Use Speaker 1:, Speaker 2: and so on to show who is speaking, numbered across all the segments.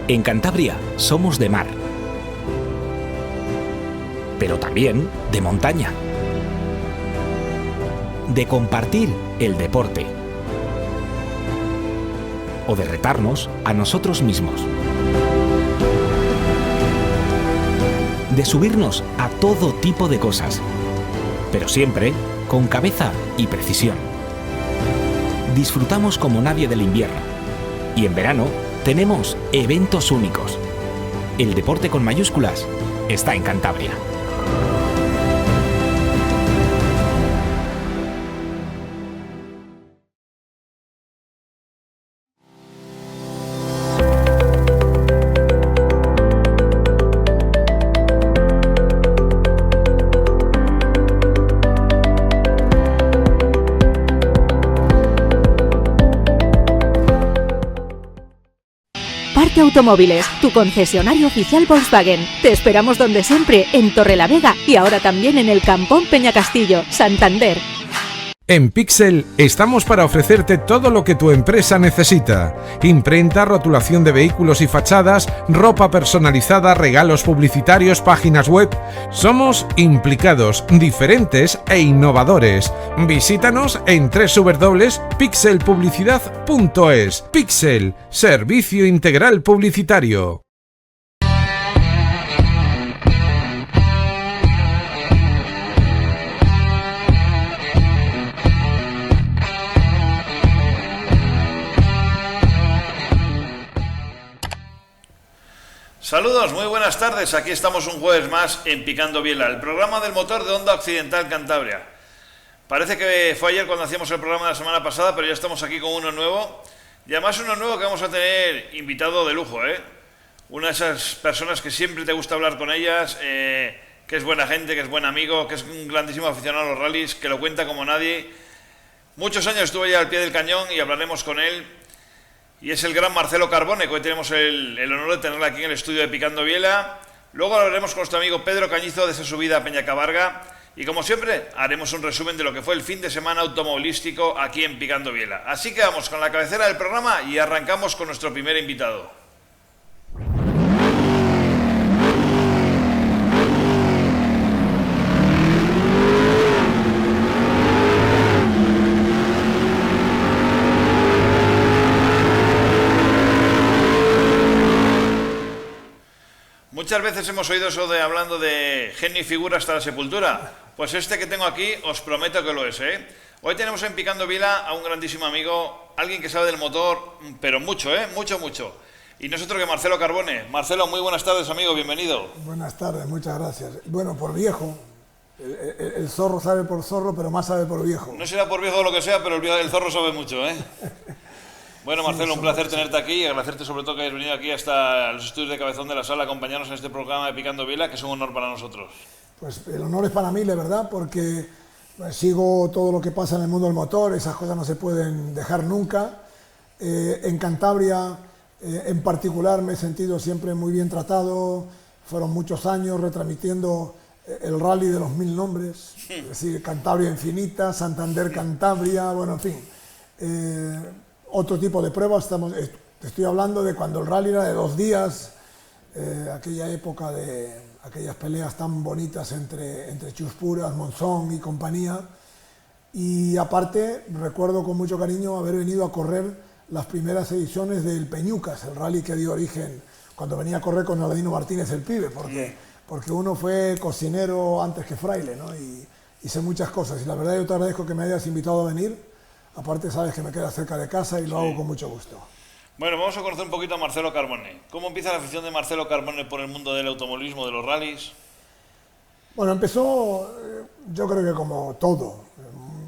Speaker 1: En Cantabria somos de mar, pero también de montaña, de compartir el deporte o de retarnos a nosotros mismos, de subirnos a todo tipo de cosas, pero siempre con cabeza y precisión. Disfrutamos como nadie del invierno y en verano tenemos eventos únicos. El deporte con mayúsculas está en Cantabria.
Speaker 2: Parte Automóviles, tu concesionario oficial Volkswagen. Te esperamos donde siempre, en Torrelavega y ahora también en el Campón Peñacastillo, Santander.
Speaker 3: En Pixel estamos para ofrecerte todo lo que tu empresa necesita. Imprenta, rotulación de vehículos y fachadas, ropa personalizada, regalos publicitarios, páginas web. Somos implicados, diferentes e innovadores. Visítanos en www.pixelpublicidad.es. Pixel, servicio integral publicitario.
Speaker 4: Saludos, muy buenas tardes. Aquí estamos un jueves más en Picando Biela, el programa del motor de Honda Occidental Cantabria. Parece que fue ayer cuando hacíamos el programa de la semana pasada, pero ya estamos aquí con uno nuevo. Y además uno nuevo que vamos a tener invitado de lujo, ¿eh? Una de esas personas que siempre te gusta hablar con ellas, que es buena gente, que es buen amigo, que es un grandísimo aficionado a los rallies, que lo cuenta como nadie. Muchos años estuvo ya al pie del cañón y hablaremos con él. Y es el gran Marcelo Carbone, que hoy tenemos el honor de tenerlo aquí en el estudio de Picando Biela. Luego hablaremos con nuestro amigo Pedro Cañizo de esa subida a Peñacabarga. Y como siempre, haremos un resumen de lo que fue el fin de semana automovilístico aquí en Picando Biela. Así que vamos con la cabecera del programa y arrancamos con nuestro primer invitado. Muchas veces hemos oído eso de hablando de genio y figura hasta la sepultura. Pues este que tengo aquí os prometo que lo es, ¿eh? Hoy tenemos en Picando Biela a un grandísimo amigo, alguien que sabe del motor, pero mucho, ¿eh? Mucho, mucho. Y nosotros que Marcelo Carbone. Marcelo, muy buenas tardes, amigo, bienvenido.
Speaker 5: Buenas tardes, muchas gracias. Bueno, por viejo. El zorro sabe por zorro, pero más sabe por viejo.
Speaker 4: No será por viejo o lo que sea, pero el zorro sabe mucho, ¿eh? Bueno, Marcelo, un placer tenerte aquí y agradecerte sobre todo que hayas venido aquí hasta los estudios de Cabezón de la Sala a acompañarnos en este programa de Picando Biela, que es un honor para nosotros.
Speaker 5: Pues el honor es para mí, la verdad, porque sigo todo lo que pasa en el mundo del motor, esas cosas no se pueden dejar nunca. En Cantabria, en particular, me he sentido siempre muy bien tratado. Fueron muchos años retransmitiendo el rally de los 1000 nombres, es decir, Cantabria Infinita, Santander Cantabria, bueno, en fin. Otro tipo de pruebas, te estoy hablando de cuando el rally era de 2 días, aquella época de aquellas peleas tan bonitas entre Chus Puras, Monzón y compañía. Y aparte, recuerdo con mucho cariño haber venido a correr las primeras ediciones del Peñucas, el rally que dio origen cuando venía a correr con Aladino Martínez el pibe, porque uno fue cocinero antes que fraile, ¿no? Y sé muchas cosas. Y la verdad yo te agradezco que me hayas invitado a venir. Aparte sabes que me queda cerca de casa y lo hago con mucho gusto.
Speaker 4: Bueno, vamos a conocer un poquito a Marcelo Carbone. ¿Cómo empieza la afición de Marcelo Carbone por el mundo del automovilismo, de los rallies?
Speaker 5: Bueno, empezó, yo creo que como todo.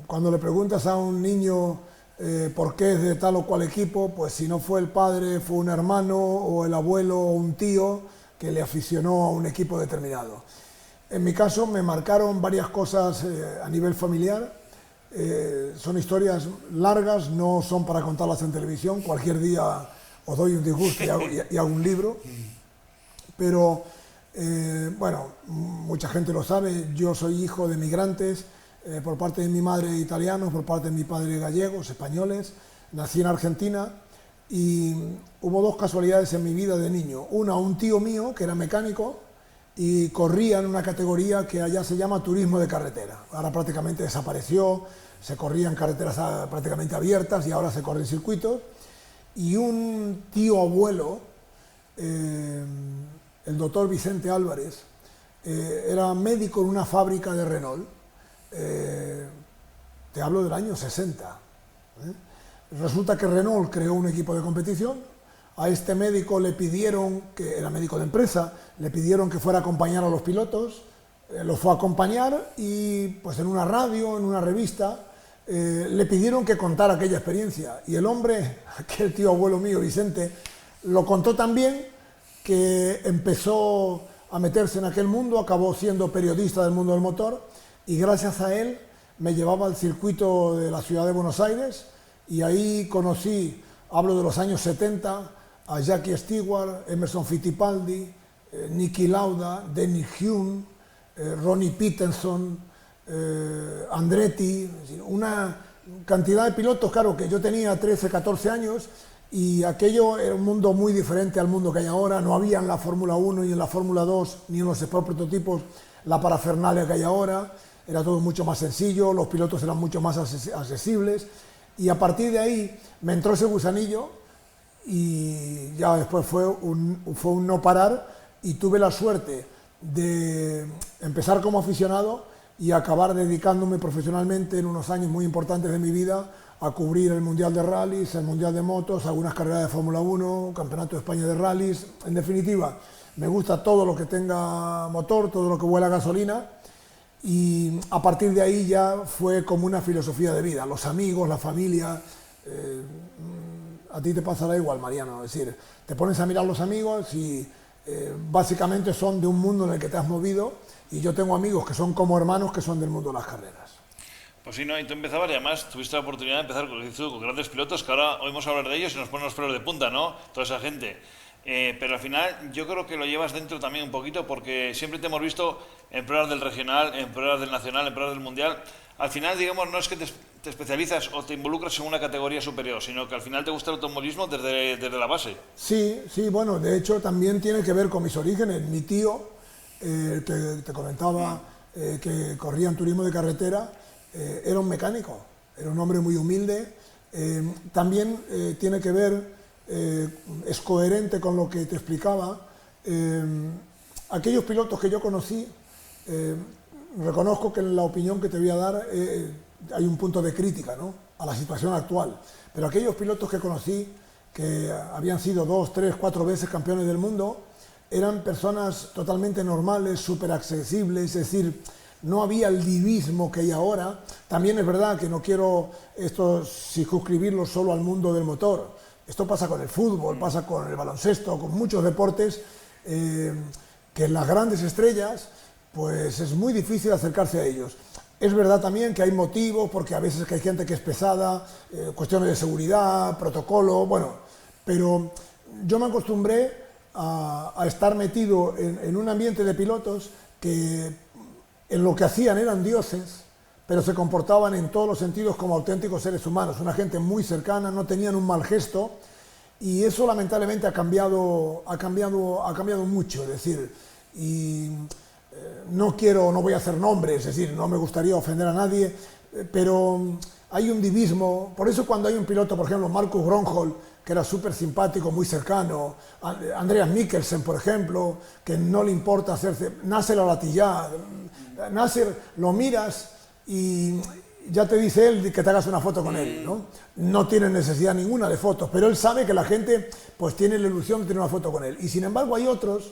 Speaker 5: Cuando le preguntas a un niño por qué es de tal o cual equipo, pues si no fue el padre, fue un hermano o el abuelo o un tío que le aficionó a un equipo determinado. En mi caso me marcaron varias cosas a nivel familiar. Son historias largas, no son para contarlas en televisión. Cualquier día os doy un disgusto y hago un libro. Pero, bueno, mucha gente lo sabe, yo soy hijo de migrantes, por parte de mi madre italianos, por parte de mi padre gallegos, españoles. Nací en Argentina, y hubo dos casualidades en mi vida de niño. Una, un tío mío que era mecánico y corría en una categoría que allá se llama turismo de carretera. Ahora prácticamente desapareció, se corría en carreteras prácticamente abiertas y ahora se corre en circuitos. Y un tío abuelo, el doctor Vicente Álvarez, era médico en una fábrica de Renault. Te hablo del año 60. Resulta que Renault creó un equipo de competición. A este médico le pidieron, que era médico de empresa, le pidieron que fuera a acompañar a los pilotos. Los fue a acompañar y pues en una radio, en una revista, le pidieron que contara aquella experiencia. Y el hombre, aquel tío abuelo mío, Vicente, lo contó tan bien que empezó a meterse en aquel mundo, acabó siendo periodista del mundo del motor y gracias a él me llevaba al circuito de la ciudad de Buenos Aires y ahí conocí, hablo de los años 70, a Jackie Stewart, Emerson Fittipaldi, Niki Lauda, Denny Hulme, Ronnie Peterson, Andretti, una cantidad de pilotos, claro, que yo tenía 13, 14 años y aquello era un mundo muy diferente al mundo que hay ahora. No había en la Fórmula 1 ni en la Fórmula 2 ni en los Sport prototipos la parafernalia que hay ahora. Era todo mucho más sencillo, los pilotos eran mucho más accesibles y a partir de ahí me entró ese gusanillo y ya después fue un no parar y tuve la suerte de empezar como aficionado y acabar dedicándome profesionalmente en unos años muy importantes de mi vida a cubrir el Mundial de Rallys, el Mundial de Motos, algunas carreras de Fórmula 1, Campeonato de España de Rallys. En definitiva, me gusta todo lo que tenga motor, todo lo que vuela gasolina y a partir de ahí ya fue como una filosofía de vida. Los amigos, la familia, a ti te pasará igual, Mariano, es decir, te pones a mirar los amigos y básicamente son de un mundo en el que te has movido y yo tengo amigos que son como hermanos que son del mundo de las carreras.
Speaker 4: Pues sí, ¿no? Y tú empezabas y además tuviste la oportunidad de empezar con grandes pilotos que ahora oímos hablar de ellos y nos ponen los pelos de punta, ¿no? Toda esa gente. Pero al final yo creo que lo llevas dentro también un poquito porque siempre te hemos visto en pruebas del regional, en pruebas del nacional, en pruebas del mundial. Al final, digamos, no es que te especializas o te involucras en una categoría superior, sino que al final te gusta el automovilismo desde la base.
Speaker 5: Sí, bueno, de hecho también tiene que ver con mis orígenes. Mi tío, te comentaba que corría en turismo de carretera, era un mecánico, era un hombre muy humilde. También tiene que ver, es coherente con lo que te explicaba. Aquellos pilotos que yo conocí, reconozco que en la opinión que te voy a dar hay un punto de crítica, ¿no?, a la situación actual, pero aquellos pilotos que conocí que habían sido 2, 3, 4 veces campeones del mundo eran personas totalmente normales, súper accesibles, es decir, no había el divismo que hay ahora. También es verdad que no quiero esto circunscribirlo solo al mundo del motor. Esto pasa con el fútbol, pasa con el baloncesto, con muchos deportes, que las grandes estrellas, pues es muy difícil acercarse a ellos. Es verdad también que hay motivos, porque a veces que hay gente que es pesada, cuestiones de seguridad, protocolo, bueno, pero yo me acostumbré a estar metido en un ambiente de pilotos que en lo que hacían eran dioses, pero se comportaban en todos los sentidos como auténticos seres humanos, una gente muy cercana, no tenían un mal gesto, y eso lamentablemente ha cambiado mucho, es decir, y no voy a hacer nombres, es decir, no me gustaría ofender a nadie, pero hay un divismo. Por eso cuando hay un piloto, por ejemplo, Marcus Grönholm, que era súper simpático, muy cercano, Andreas Mikkelsen, por ejemplo, que no le importa hacerse, Nasser Al-Attiyah, Nasser lo miras y ya te dice él que te hagas una foto con él, ¿no? No tiene necesidad ninguna de fotos, pero él sabe que la gente pues tiene la ilusión de tener una foto con él. Y sin embargo hay otros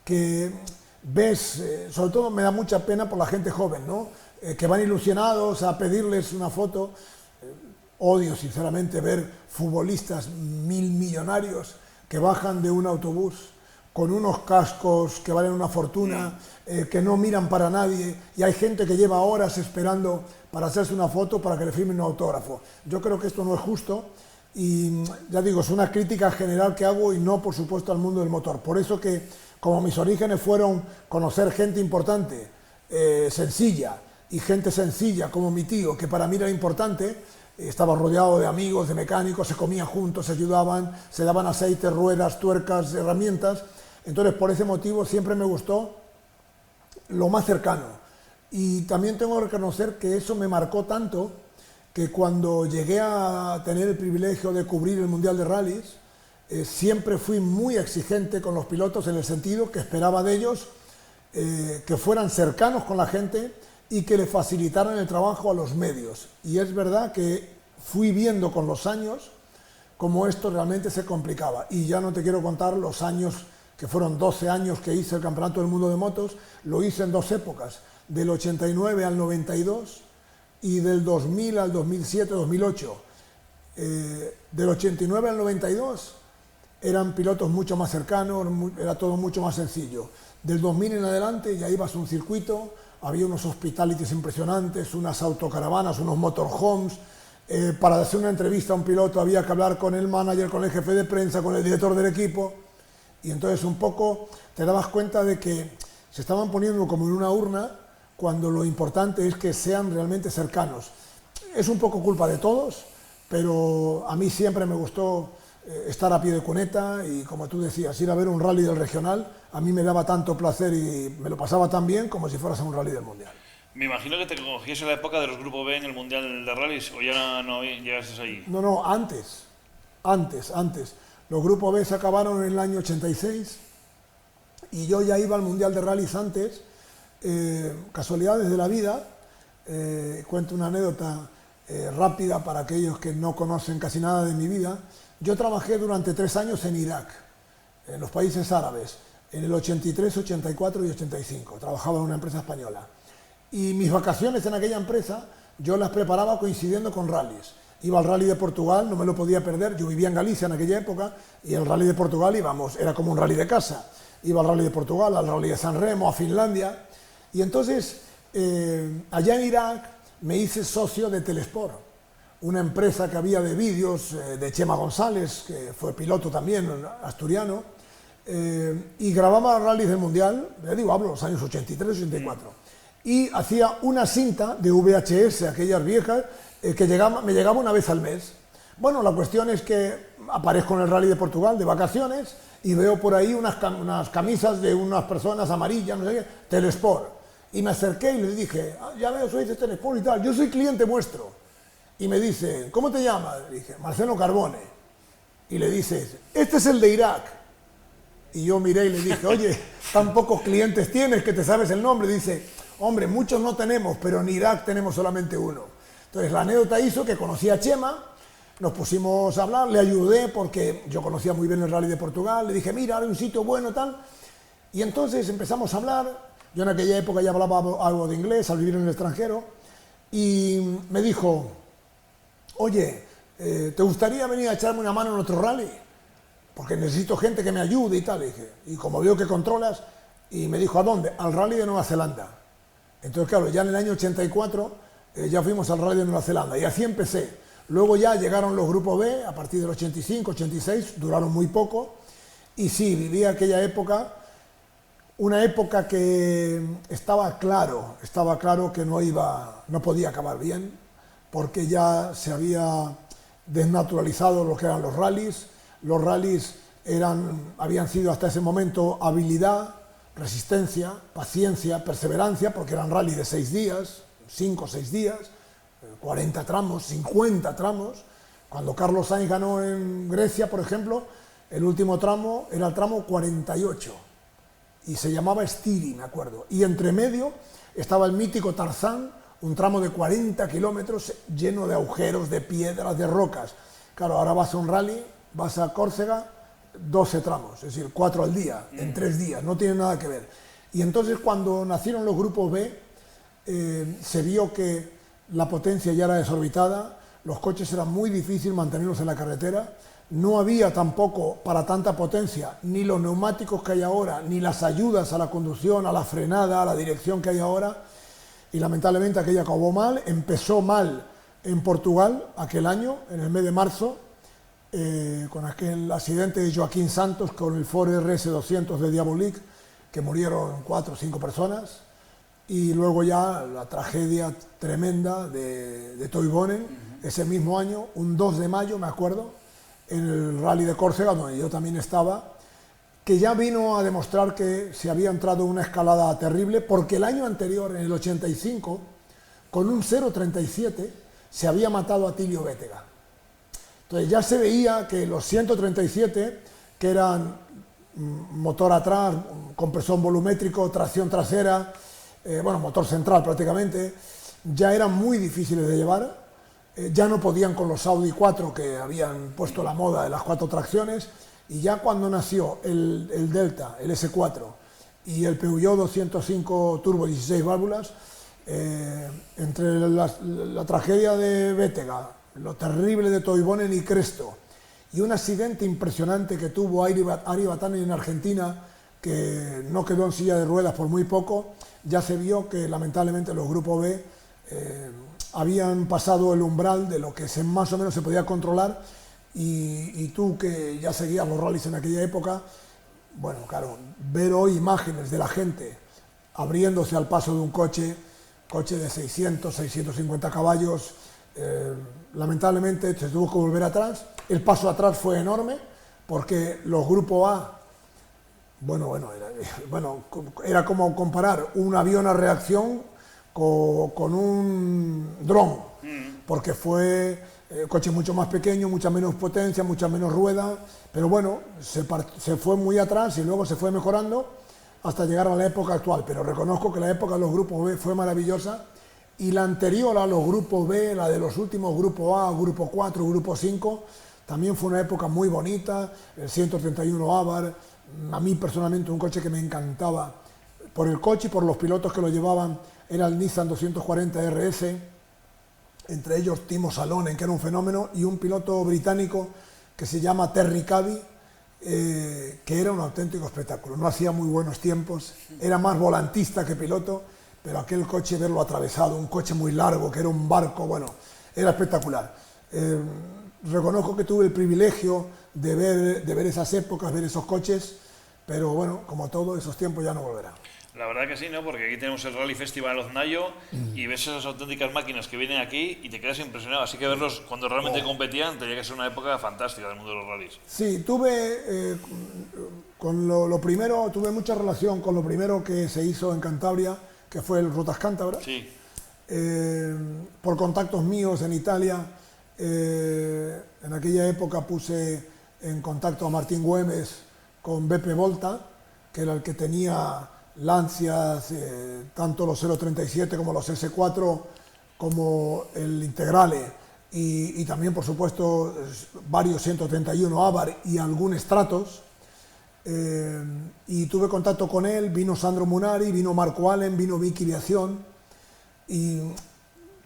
Speaker 5: que ves, sobre todo me da mucha pena por la gente joven, ¿no?, que van ilusionados a pedirles una foto. Odio sinceramente ver futbolistas millonarios que bajan de un autobús con unos cascos que valen una fortuna, que no miran para nadie, y hay gente que lleva horas esperando para hacerse una foto, para que le firmen un autógrafo. Yo creo que esto no es justo y ya digo, es una crítica general que hago y no, por supuesto, al mundo del motor. Por eso que, como mis orígenes fueron conocer gente importante, sencilla, y gente sencilla como mi tío, que para mí era importante, estaba rodeado de amigos, de mecánicos, se comían juntos, se ayudaban, se daban aceite, ruedas, tuercas, herramientas. Entonces, por ese motivo siempre me gustó lo más cercano. Y también tengo que reconocer que eso me marcó tanto que cuando llegué a tener el privilegio de cubrir el Mundial de Rallys, siempre fui muy exigente con los pilotos en el sentido que esperaba de ellos que fueran cercanos con la gente y que le facilitaran el trabajo a los medios. Y es verdad que fui viendo con los años cómo esto realmente se complicaba. Y ya no te quiero contar los años, que fueron 12 años que hice el Campeonato del Mundo de Motos, lo hice en 2 épocas, del 89 al 92 y del 2000 al 2007-2008. Del 89 al 92 eran pilotos mucho más cercanos, era todo mucho más sencillo. Del 2000 en adelante ya ibas a un circuito, había unos hospitalities impresionantes, unas autocaravanas, unos motorhomes. Para hacer una entrevista a un piloto había que hablar con el manager, con el jefe de prensa, con el director del equipo. Y entonces un poco te dabas cuenta de que se estaban poniendo como en una urna cuando lo importante es que sean realmente cercanos. Es un poco culpa de todos, pero a mí siempre me gustó estar a pie de cuneta y, como tú decías, ir a ver un rally del regional, a mí me daba tanto placer y me lo pasaba tan bien como si fueras a un rally del mundial.
Speaker 4: Me imagino que te cogías en la época de los Grupo B en el Mundial de Rallys, o ya no llegaste allí.
Speaker 5: No, antes. Los Grupo B se acabaron en el año 86 y yo ya iba al Mundial de Rallys antes. Casualidades de la vida, cuento una anécdota rápida para aquellos que no conocen casi nada de mi vida. Yo trabajé durante 3 años en Irak, en los países árabes, en el 83, 84 y 85. Trabajaba en una empresa española. Y mis vacaciones en aquella empresa yo las preparaba coincidiendo con rallies. Iba al rally de Portugal, no me lo podía perder, yo vivía en Galicia en aquella época y el rally de Portugal íbamos, era como un rally de casa. Iba al rally de Portugal, al rally de San Remo, a Finlandia. Y entonces, allá en Irak me hice socio de Telesport, una empresa que había de vídeos de Chema González, que fue piloto también, asturiano, y grababa rallies del Mundial, hablo de los años 83, 84. Y hacía una cinta de VHS, aquellas viejas, que me llegaba una vez al mes. Bueno, la cuestión es que aparezco en el Rally de Portugal de vacaciones y veo por ahí unas camisas de unas personas amarillas, no sé qué, Telesport. Y me acerqué y les dije, ya veo, sois de Telesport y tal, yo soy cliente vuestro. Y me dice, ¿cómo te llamas? Le dije, Marcelo Carbone. Y le dices, este es el de Irak. Y yo miré y le dije, oye, tan pocos clientes tienes que te sabes el nombre. Dice, hombre, muchos no tenemos, pero en Irak tenemos solamente uno. Entonces la anécdota hizo que conocí a Chema, nos pusimos a hablar, le ayudé porque yo conocía muy bien el Rally de Portugal, le dije, mira, hay un sitio bueno, tal. Y entonces empezamos a hablar, yo en aquella época ya hablaba algo de inglés al vivir en el extranjero, y me dijo, oye, ¿te gustaría venir a echarme una mano en otro rally? Porque necesito gente que me ayude y tal. Y dije, y como veo que controlas, y me dijo, ¿a dónde? Al Rally de Nueva Zelanda. Entonces, claro, ya en el año 84 ya fuimos al Rally de Nueva Zelanda y así empecé. Luego ya llegaron los Grupo B a partir del 85, 86, duraron muy poco. Y sí, viví aquella época, una época que estaba claro que no podía acabar bien, porque ya se había desnaturalizado lo que eran los rallies. Los rallies habían sido hasta ese momento habilidad, resistencia, paciencia, perseverancia, porque eran rallies de 6 días, 5 o 6 días, 40 tramos, 50 tramos. Cuando Carlos Sainz ganó en Grecia, por ejemplo, el último tramo era el tramo 48 y se llamaba Stiri, me acuerdo. Y entre medio estaba el mítico Tarzán, un tramo de 40 kilómetros lleno de agujeros, de piedras, de rocas. Claro, ahora vas a un rally, vas a Córcega, 12 tramos, es decir, 4 al día, en 3 días, no tiene nada que ver. Y entonces cuando nacieron los Grupos B, se vio que la potencia ya era desorbitada, los coches era muy difícil mantenerlos en la carretera, no había tampoco para tanta potencia ni los neumáticos que hay ahora, ni las ayudas a la conducción, a la frenada, a la dirección que hay ahora, y lamentablemente aquello acabó mal. Empezó mal en Portugal aquel año, en el mes de marzo, con aquel accidente de Joaquín Santos con el Ford RS200 de Diabolique, que murieron 4 o 5 personas, y luego ya la tragedia tremenda de Toivonen, ese mismo año, un 2 de mayo, me acuerdo, en el Rally de Córcega, donde yo también estaba, que ya vino a demostrar que se había entrado en una escalada terrible, porque el año anterior, en el 85, con un 0.37, se había matado a Tilio Bétega. Entonces ya se veía que los 137, que eran motor atrás, compresor volumétrico, tracción trasera, bueno, motor central prácticamente, ya eran muy difíciles de llevar, ya no podían con los Audi 4 que habían puesto la moda de las 4 tracciones, y ya cuando nació el Delta, el S4 y el Peugeot 205 Turbo 16 válvulas, entre la tragedia de Bétega, lo terrible de Toivonen y Cresto, y un accidente impresionante que tuvo Ari Vatanen en Argentina, que no quedó en silla de ruedas por muy poco, ya se vio que lamentablemente los Grupo B habían pasado el umbral de lo que más o menos se podía controlar, y tú que ya seguías los rallies en aquella época, bueno, claro, ver hoy imágenes de la gente abriéndose al paso de un coche de 600, 650 caballos, lamentablemente se tuvo que volver atrás. El paso atrás fue enorme, porque los Grupo A, era como comparar un avión a reacción con un dron, porque fue coche mucho más pequeño, mucha menos potencia, mucha menos rueda, pero bueno, se fue muy atrás y luego se fue mejorando hasta llegar a la época actual. Pero reconozco que la época de los Grupos B fue maravillosa, y la anterior a los Grupos B, la de los últimos Grupo A, Grupo 4, Grupo 5, también fue una época muy bonita. El 131 Abarth, a mí personalmente un coche que me encantaba por el coche y por los pilotos que lo llevaban, era el Nissan 240 RS, entre ellos Timo Salonen, que era un fenómeno, y un piloto británico que se llama Terry Cabby, que era un auténtico espectáculo. No hacía muy buenos tiempos, era más volantista que piloto, pero aquel coche, verlo atravesado, un coche muy largo, que era un barco, bueno, era espectacular. Reconozco que tuve el privilegio de ver esas épocas, ver esos coches, pero bueno, como todo, esos tiempos ya no volverán.
Speaker 4: La verdad que sí, ¿no? Porque aquí tenemos el Rally Festival Oznayo y ves esas auténticas máquinas que vienen aquí y te quedas impresionado. Así que verlos cuando realmente competían tenía que ser una época fantástica del mundo de los rallies. Sí,
Speaker 5: tuve con lo primero, tuve mucha relación con lo primero que se hizo en Cantabria, que fue el Rutas Cántabras.
Speaker 4: Sí.
Speaker 5: Por contactos míos en Italia, en aquella época puse en contacto a Martín Güemes con Beppe Volta, que era el que tenía Lancias, tanto los 037 como los S4, como el Integrale, y también, por supuesto, varios 131 Abarth y algún Stratos. Y tuve contacto con él, vino Sandro Munari, vino Marco Allen, vino Vicky Viación, y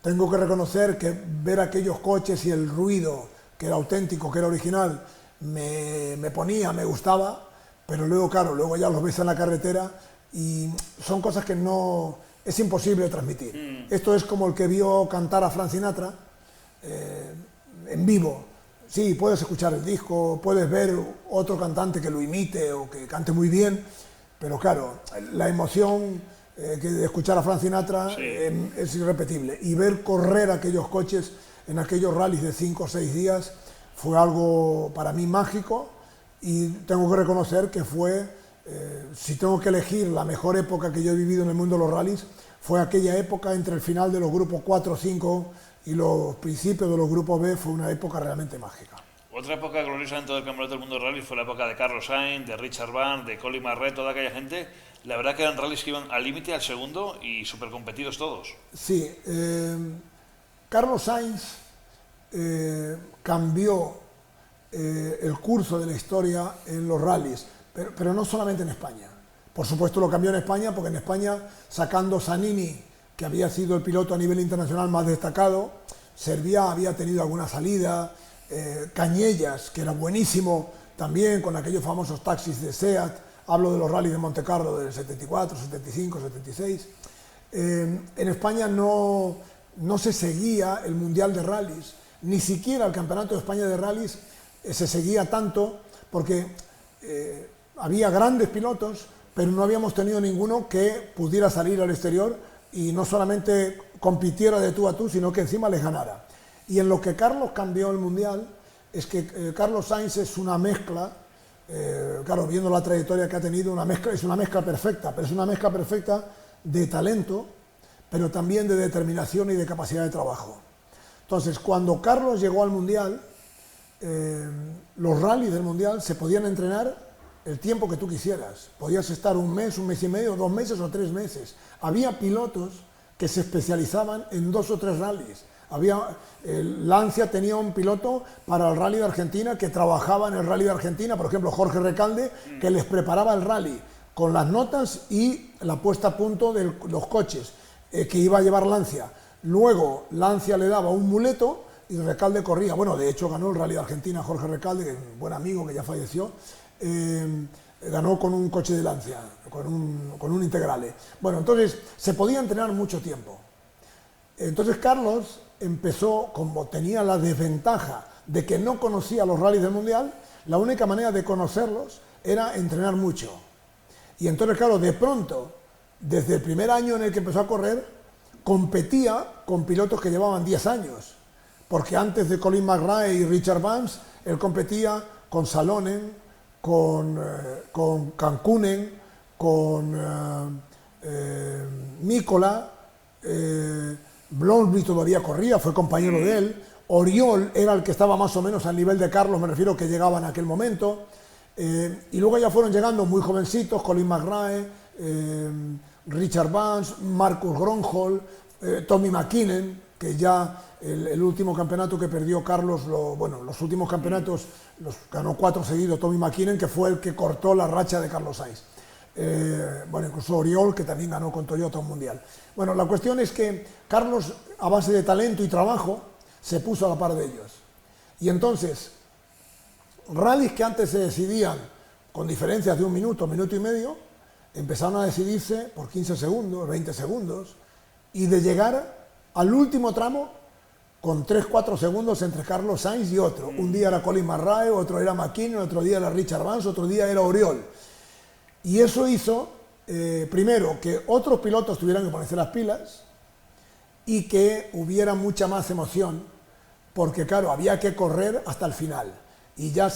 Speaker 5: tengo que reconocer que ver aquellos coches y el ruido, que era auténtico, que era original, me gustaba, pero luego, claro, luego ya los ves en la carretera y son cosas que no, es imposible de transmitir. Esto es como el que vio cantar a Frank Sinatra en vivo. Sí, puedes escuchar el disco, puedes ver otro cantante que lo imite o que cante muy bien, pero claro, la emoción de escuchar a Frank Sinatra es irrepetible. Y ver correr aquellos coches en aquellos rallies de 5 o 6 días fue algo para mí mágico, y tengo que reconocer que fue, si tengo que elegir la mejor época que yo he vivido en el mundo de los rallies, fue aquella época entre el final de los grupos 4 o 5 y los principios de los grupos B. Fue una época realmente mágica.
Speaker 4: Otra época gloriosa dentro del campeonato del mundo de rallies fue la época de Carlos Sainz, de Richard Van, de Colin Marret, toda aquella gente. La verdad que eran rallies que iban al límite, al segundo, y súper competidos todos.
Speaker 5: Sí, Carlos Sainz cambió el curso de la historia en los rallies, pero no solamente en España. Por supuesto lo cambió en España, porque en España, sacando Zanini, que había sido el piloto a nivel internacional más destacado, Serviá había tenido alguna salida, Cañellas, que era buenísimo también, con aquellos famosos taxis de SEAT, hablo de los rallies de Monte Carlo del 74, 75, 76. En España no se seguía el Mundial de Rallies, ni siquiera el Campeonato de España de Rallies se seguía tanto, porque había grandes pilotos, pero no habíamos tenido ninguno que pudiera salir al exterior y no solamente compitiera de tú a tú, sino que encima les ganara. Y en lo que Carlos cambió el Mundial es que Carlos Sainz es una mezcla, claro, viendo la trayectoria que ha tenido, es una mezcla perfecta, pero es una mezcla perfecta de talento, pero también de determinación y de capacidad de trabajo. Entonces, cuando Carlos llegó al Mundial, los rallies del Mundial se podían entrenar el tiempo que tú quisieras. Podías estar un mes y medio, 2 meses o 3 meses. Había pilotos que se especializaban en 2 o 3 rallies. Lancia tenía un piloto para el Rally de Argentina que trabajaba en el Rally de Argentina, por ejemplo Jorge Recalde, que les preparaba el rally con las notas y la puesta a punto de los coches que iba a llevar Lancia. Luego Lancia le daba un muleto y Recalde corría. Bueno, de hecho ganó el Rally de Argentina Jorge Recalde, que es un buen amigo que ya falleció. Ganó con un coche de Lancia, con un Integrale. Bueno, entonces se podía entrenar mucho tiempo. Entonces Carlos empezó, como tenía la desventaja de que no conocía los rallies del Mundial, la única manera de conocerlos era entrenar mucho. Y entonces, claro, de pronto, desde el primer año en el que empezó a correr, competía con pilotos que llevaban 10 años. Porque antes de Colin McRae y Richard Vance, él competía con Salonen, con Cancunen, con Mícola, Blomsby todavía corría, fue compañero de él, Oriol era el que estaba más o menos al nivel de Carlos, me refiero, que llegaba en aquel momento, y luego ya fueron llegando muy jovencitos, Colin McRae, Richard Vance, Marcus Gronholm, Tommy McKinnon, que ya el último campeonato que perdió Carlos, los últimos campeonatos los ganó 4 seguidos Tommy McKinnon, que fue el que cortó la racha de Carlos Sainz. Incluso Oriol, que también ganó con Toyota un Mundial. Bueno, la cuestión es que Carlos, a base de talento y trabajo, se puso a la par de ellos. Y entonces, rallies que antes se decidían con diferencias de 1 minuto, minuto y medio, empezaron a decidirse por 15 segundos, 20 segundos, y de llegar al último tramo con 3-4 segundos entre Carlos Sainz y otro. Un día era Colin McRae, otro era McKinnon, otro día era Richard Vance, otro día era Oriol. Y eso hizo, primero, que otros pilotos tuvieran que ponerse las pilas y que hubiera mucha más emoción, porque claro, había que correr hasta el final. Y ya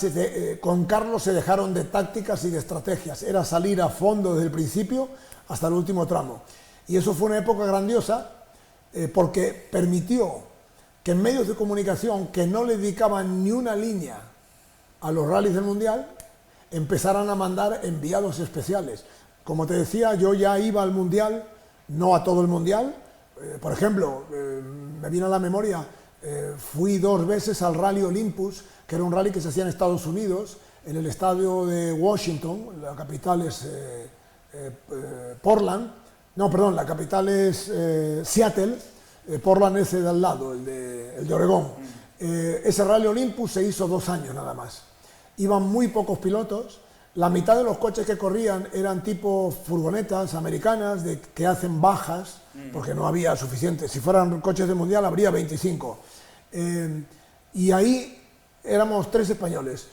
Speaker 5: con Carlos se dejaron de tácticas y de estrategias, era salir a fondo desde el principio hasta el último tramo. Y eso fue una época grandiosa, porque permitió que en medios de comunicación que no le dedicaban ni una línea a los rallies del Mundial, empezaran a mandar enviados especiales. Como te decía, yo ya iba al Mundial, no a todo el Mundial. Por ejemplo, me viene a la memoria, fui 2 veces al Rally Olympus, que era un rally que se hacía en Estados Unidos, en el estadio de Washington, la capital es Portland, no, perdón, la capital es Seattle, Portland es de al lado, el de Oregón. Ese Rally Olympus se hizo 2 años nada más. Iban muy pocos pilotos, la mitad de los coches que corrían eran tipo furgonetas americanas que hacen bajas, porque no había suficiente. Si fueran coches de Mundial habría 25. Y ahí éramos 3 españoles,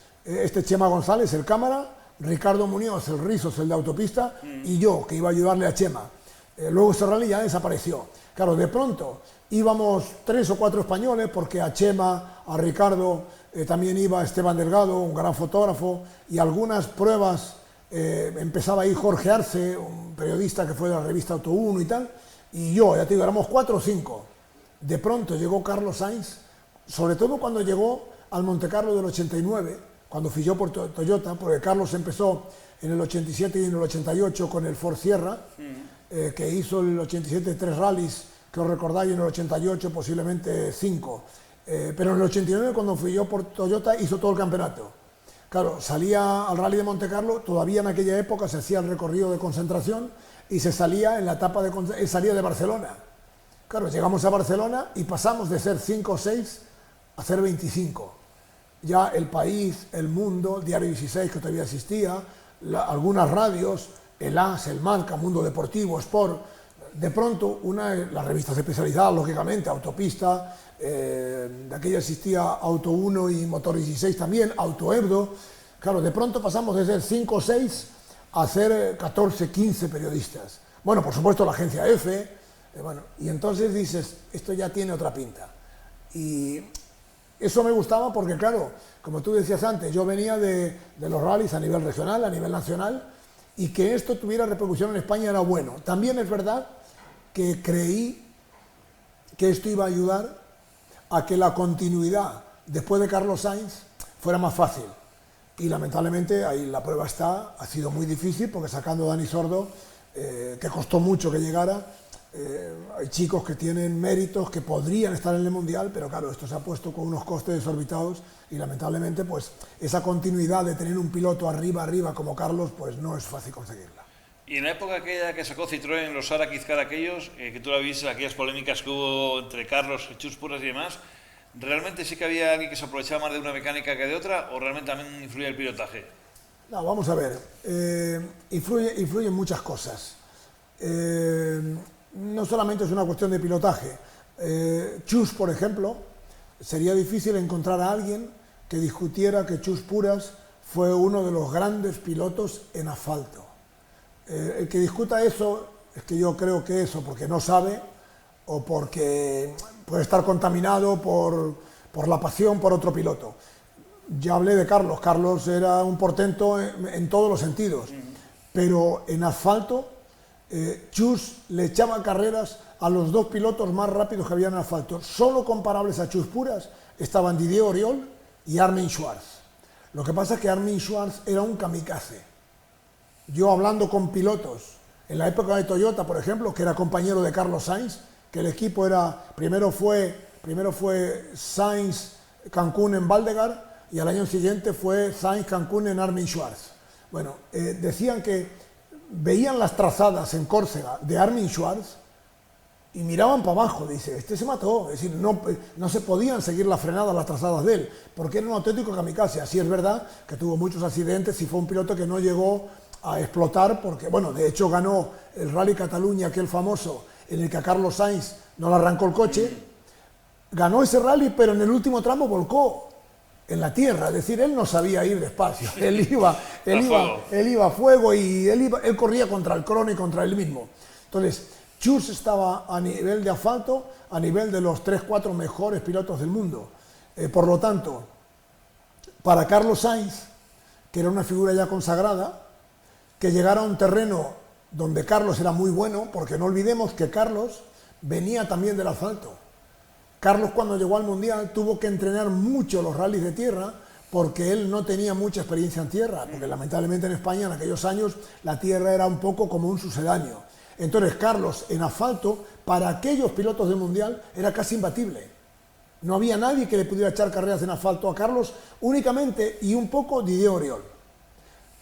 Speaker 5: Chema González, el cámara, Ricardo Muñoz, el Rizos, el de autopista, y yo, que iba a ayudarle a Chema. Luego ese rally ya desapareció. Claro, de pronto íbamos 3 o 4 españoles, porque a Chema, a Ricardo, también iba Esteban Delgado, un gran fotógrafo, y algunas pruebas empezaba ahí Jorge Arce, un periodista que fue de la revista Auto 1 y tal, y yo, ya te digo, éramos 4 o 5. De pronto llegó Carlos Sainz, sobre todo cuando llegó al Montecarlo del 89, cuando fichó por Toyota, porque Carlos empezó en el 87 y en el 88 con el Ford Sierra, que hizo el 87 3 rallies, que os recordáis, en el 88 posiblemente 5. Pero en el 89, cuando fui yo por Toyota, hizo todo el campeonato. Claro, salía al Rally de Montecarlo, todavía en aquella época se hacía el recorrido de concentración y se salía en la etapa de salía de Barcelona. Claro, llegamos a Barcelona y pasamos de ser 5 o 6 a ser 25. Ya El País, El Mundo, el Diario 16, que todavía existía, algunas radios, el AS, el Marca, Mundo Deportivo, Sport. De pronto, las revistas especializadas, lógicamente, Autopista, de aquella existía Auto 1 y Motor 16 también, Auto Hebdo. Claro, de pronto pasamos de ser 5 o 6 a ser 14, 15 periodistas. Bueno, por supuesto la agencia F, y entonces dices, esto ya tiene otra pinta. Y eso me gustaba porque, claro, como tú decías antes, yo venía de los rallies a nivel regional, a nivel nacional, y que esto tuviera repercusión en España era bueno. También es verdad que creí que esto iba a ayudar a que la continuidad después de Carlos Sainz fuera más fácil. Y lamentablemente ahí la prueba está, ha sido muy difícil porque sacando a Dani Sordo, que costó mucho que llegara, hay chicos que tienen méritos que podrían estar en el Mundial, pero claro, esto se ha puesto con unos costes desorbitados y lamentablemente pues esa continuidad de tener un piloto arriba como Carlos pues no es fácil conseguirla.
Speaker 4: Y en la época aquella que sacó Citroën, los Sara Quizcar aquellos, que tú la viste, aquellas polémicas que hubo entre Carlos, Chus Puras y demás, ¿realmente sí que había alguien que se aprovechaba más de una mecánica que de otra o realmente también influía el pilotaje?
Speaker 5: No, vamos a ver, influyen muchas cosas. No solamente es una cuestión de pilotaje. Chus, por ejemplo, sería difícil encontrar a alguien que discutiera que Chus Puras fue uno de los grandes pilotos en asfalto. El que discuta eso, es que yo creo que eso porque no sabe o porque puede estar contaminado por la pasión por otro piloto. Ya hablé de Carlos, Carlos era un portento en todos los sentidos, pero en asfalto Chus le echaba carreras a los dos pilotos más rápidos que había en asfalto. Solo comparables a Chus Puras estaban Didier Oriol y Armin Schwarz. Lo que pasa es que Armin Schwarz era un kamikaze. Yo hablando con pilotos, en la época de Toyota, por ejemplo, que era compañero de Carlos Sainz, que el equipo era, primero fue Sainz Cancún en Valdegar y al año siguiente fue Sainz Cancún en Armin Schwarz. Bueno, decían que veían las trazadas en Córcega de Armin Schwarz y miraban para abajo, dice, este se mató, es decir, no se podían seguir la frenada, las trazadas de él, porque era un auténtico kamikaze. Así es verdad que tuvo muchos accidentes y fue un piloto que no llegó a explotar, porque, bueno, de hecho ganó el Rally Cataluña, aquel famoso, en el que a Carlos Sainz no le arrancó el coche, ganó ese rally, pero en el último tramo volcó en la tierra, es decir, él no sabía ir despacio, él iba a fuego y él corría contra el crono y contra él mismo. Entonces, Chus estaba a nivel de asfalto, a nivel de los 3-4 mejores pilotos del mundo. Por lo tanto, para Carlos Sainz, que era una figura ya consagrada, que llegara a un terreno donde Carlos era muy bueno, porque no olvidemos que Carlos venía también del asfalto. Carlos cuando llegó al Mundial tuvo que entrenar mucho los rallies de tierra porque él no tenía mucha experiencia en tierra, porque lamentablemente en España en aquellos años la tierra era un poco como un sucedáneo. Entonces Carlos en asfalto, para aquellos pilotos del Mundial, era casi imbatible. No había nadie que le pudiera echar carreras en asfalto a Carlos, únicamente y un poco Didier Oriol.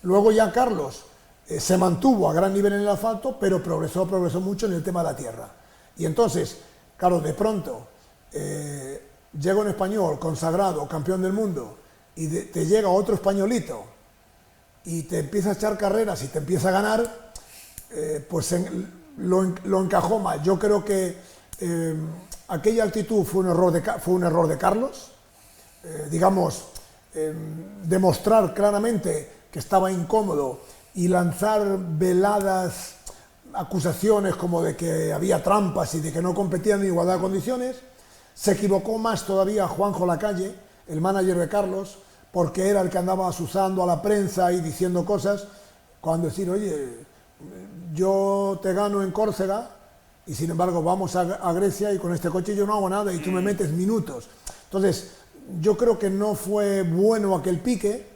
Speaker 5: Luego ya Carlos se mantuvo a gran nivel en el asfalto, pero progresó mucho en el tema de la tierra. Y entonces, claro, de pronto llega un español consagrado, campeón del mundo, y te llega otro españolito y te empieza a echar carreras y te empieza a ganar, pues lo encajó más. Yo creo que aquella actitud fue un error de Carlos, demostrar claramente que estaba incómodo y lanzar veladas acusaciones como de que había trampas y de que no competían en igualdad de condiciones. Se equivocó más todavía Juanjo Lacalle, el manager de Carlos, porque era el que andaba asusando a la prensa y diciendo cosas, cuando decir, oye, yo te gano en Córcega y sin embargo vamos a Grecia y con este coche yo no hago nada y tú me metes minutos. Entonces, yo creo que no fue bueno aquel pique.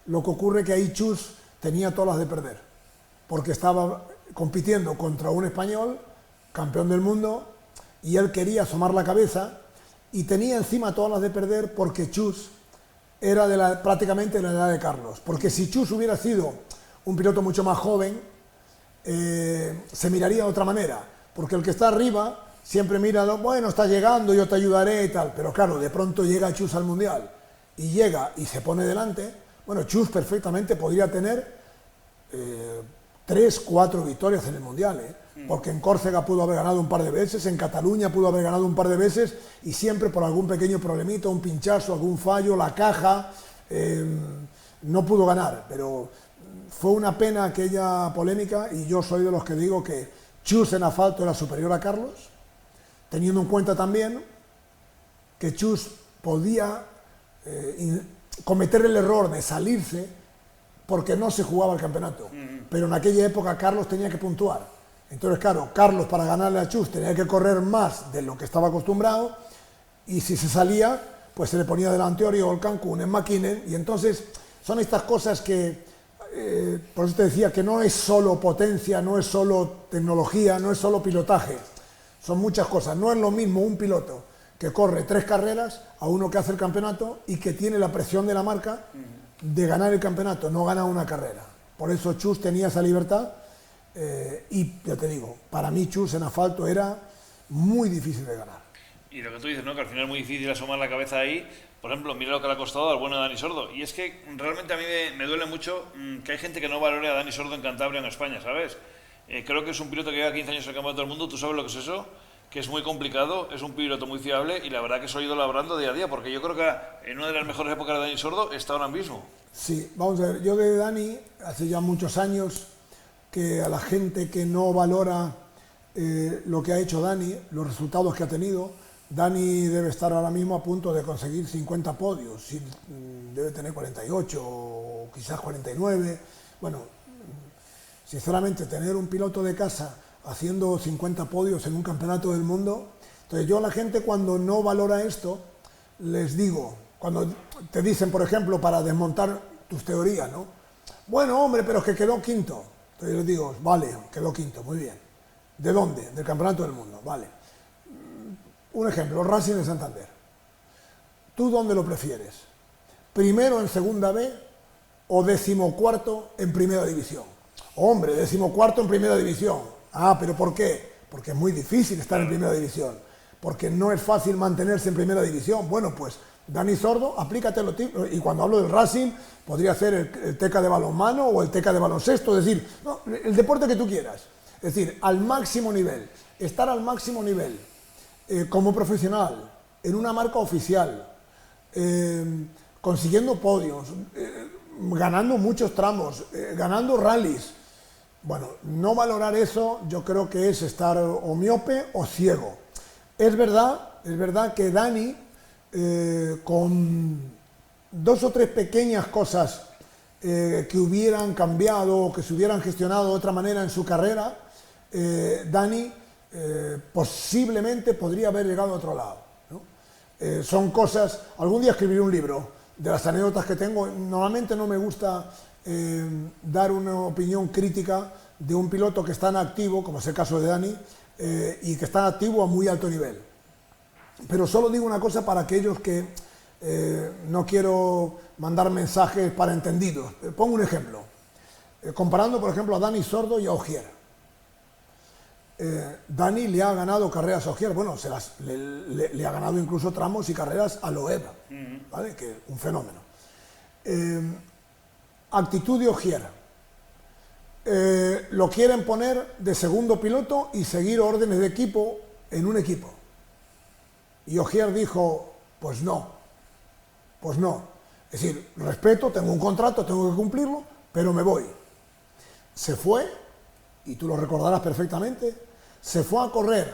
Speaker 5: Lo que ocurre que ahí Chus tenía todas las de perder, porque estaba compitiendo contra un español, campeón del mundo, y él quería asomar la cabeza y tenía encima todas las de perder porque Chus era prácticamente de la edad de Carlos. Porque si Chus hubiera sido un piloto mucho más joven, se miraría de otra manera, porque el que está arriba siempre mira, bueno, está llegando, yo te ayudaré y tal, pero claro, de pronto llega Chus al Mundial y llega y se pone delante. Bueno, Chus perfectamente podría tener 3, 4 victorias en el Mundial, porque en Córcega pudo haber ganado un par de veces, en Cataluña pudo haber ganado un par de veces y siempre por algún pequeño problemita, un pinchazo, algún fallo, la caja, no pudo ganar. Pero fue una pena aquella polémica y yo soy de los que digo que Chus en asfalto era superior a Carlos, teniendo en cuenta también que Chus podía cometer el error de salirse porque no se jugaba el campeonato. Pero en aquella época Carlos tenía que puntuar. Entonces, claro, Carlos para ganarle a Chus tenía que correr más de lo que estaba acostumbrado, y si se salía, pues se le ponía delante Oriol, Cancún, en McKinnon, y entonces son estas cosas que, por eso te decía que no es solo potencia, no es solo tecnología, no es solo pilotaje, son muchas cosas. No es lo mismo un piloto que corre 3 carreras a uno que hace el campeonato y que tiene la presión de la marca de ganar el campeonato, no gana una carrera. Por eso Chus tenía esa libertad, y ya te digo, para mí Chus en asfalto era muy difícil de ganar.
Speaker 4: Y lo que tú dices, ¿no? Que al final es muy difícil asomar la cabeza ahí. Por ejemplo, mira lo que le ha costado al bueno de Dani Sordo. Y es que realmente a mí me duele mucho que hay gente que no valore a Dani Sordo en Cantabria, en España, ¿sabes? Creo que es un piloto que lleva 15 años en el Campeonato del Mundo. ¿Tú sabes lo que es eso? Que es muy complicado, es un piloto muy fiable, y la verdad que soy ido labrando día a día, porque yo creo que en una de las mejores épocas de Dani Sordo está ahora mismo.
Speaker 5: Sí, vamos a ver, yo de Dani hace ya muchos años que a la gente que no valora lo que ha hecho Dani, los resultados que ha tenido, Dani debe estar ahora mismo a punto de conseguir 50 podios, debe tener 48 o quizás 49. Bueno, sinceramente, tener un piloto de casa haciendo 50 podios en un campeonato del mundo. Entonces yo a la gente, cuando no valora esto, les digo, cuando te dicen, por ejemplo, para desmontar tus teorías, ¿no? Bueno, hombre, pero es que quedó quinto. Entonces yo les digo, vale, quedó quinto, muy bien. ¿De dónde? Del campeonato del mundo, vale. Un ejemplo, Racing de Santander. ¿Tú dónde lo prefieres? ¿Primero en segunda B o 14º en primera división? Hombre, 14º en primera división. Ah, ¿pero por qué? Porque es muy difícil estar en primera división. Porque no es fácil mantenerse en primera división. Bueno, pues Dani Sordo, aplícatelo. Y cuando hablo del Racing, podría ser el teca de balonmano o el teca de baloncesto. Es decir, no, el deporte que tú quieras. Es decir, al máximo nivel. Estar al máximo nivel. Como profesional, en una marca oficial, consiguiendo podios, ganando muchos tramos, ganando rallies. Bueno, no valorar eso yo creo que es estar o miope o ciego. Es verdad que Dani, con 2 o 3 pequeñas cosas que hubieran cambiado o que se hubieran gestionado de otra manera en su carrera, Dani posiblemente podría haber llegado a otro lado, ¿no? Son cosas, algún día escribiré un libro de las anécdotas que tengo. Normalmente no me gusta dar una opinión crítica de un piloto que está en activo, como es el caso de Dani, y que está en activo a muy alto nivel. Pero solo digo una cosa para aquellos que no quiero mandar mensajes para entendidos. Pongo un ejemplo, comparando por ejemplo a Dani Sordo y a Ogier. Dani le ha ganado carreras a Ogier, bueno, le ha ganado incluso tramos y carreras a Loeb, ¿vale? Que es un fenómeno. Actitud de Ogier. Lo quieren poner de segundo piloto y seguir órdenes de equipo en un equipo. Y Ogier dijo, pues no. Es decir, respeto, tengo un contrato, tengo que cumplirlo, pero me voy. Se fue, y tú lo recordarás perfectamente, se fue a correr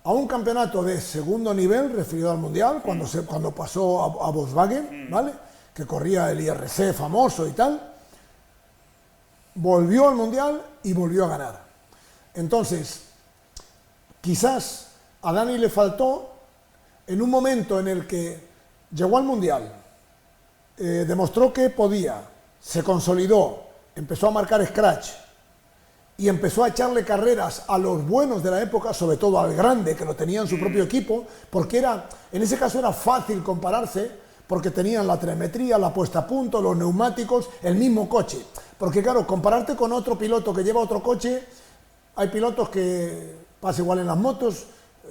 Speaker 5: a un campeonato de segundo nivel, referido al Mundial, cuando pasó a Volkswagen, ¿vale? Que corría el IRC famoso y tal. Volvió al Mundial y volvió a ganar. Entonces, quizás a Dani le faltó, en un momento en el que llegó al Mundial, demostró que podía, se consolidó, empezó a marcar scratch y empezó a echarle carreras a los buenos de la época, sobre todo al grande, que lo tenía en su propio equipo, porque en ese caso era fácil compararse, porque tenían la telemetría, la puesta a punto, los neumáticos, el mismo coche. Porque claro, compararte con otro piloto que lleva otro coche, hay pilotos que pasa igual en las motos,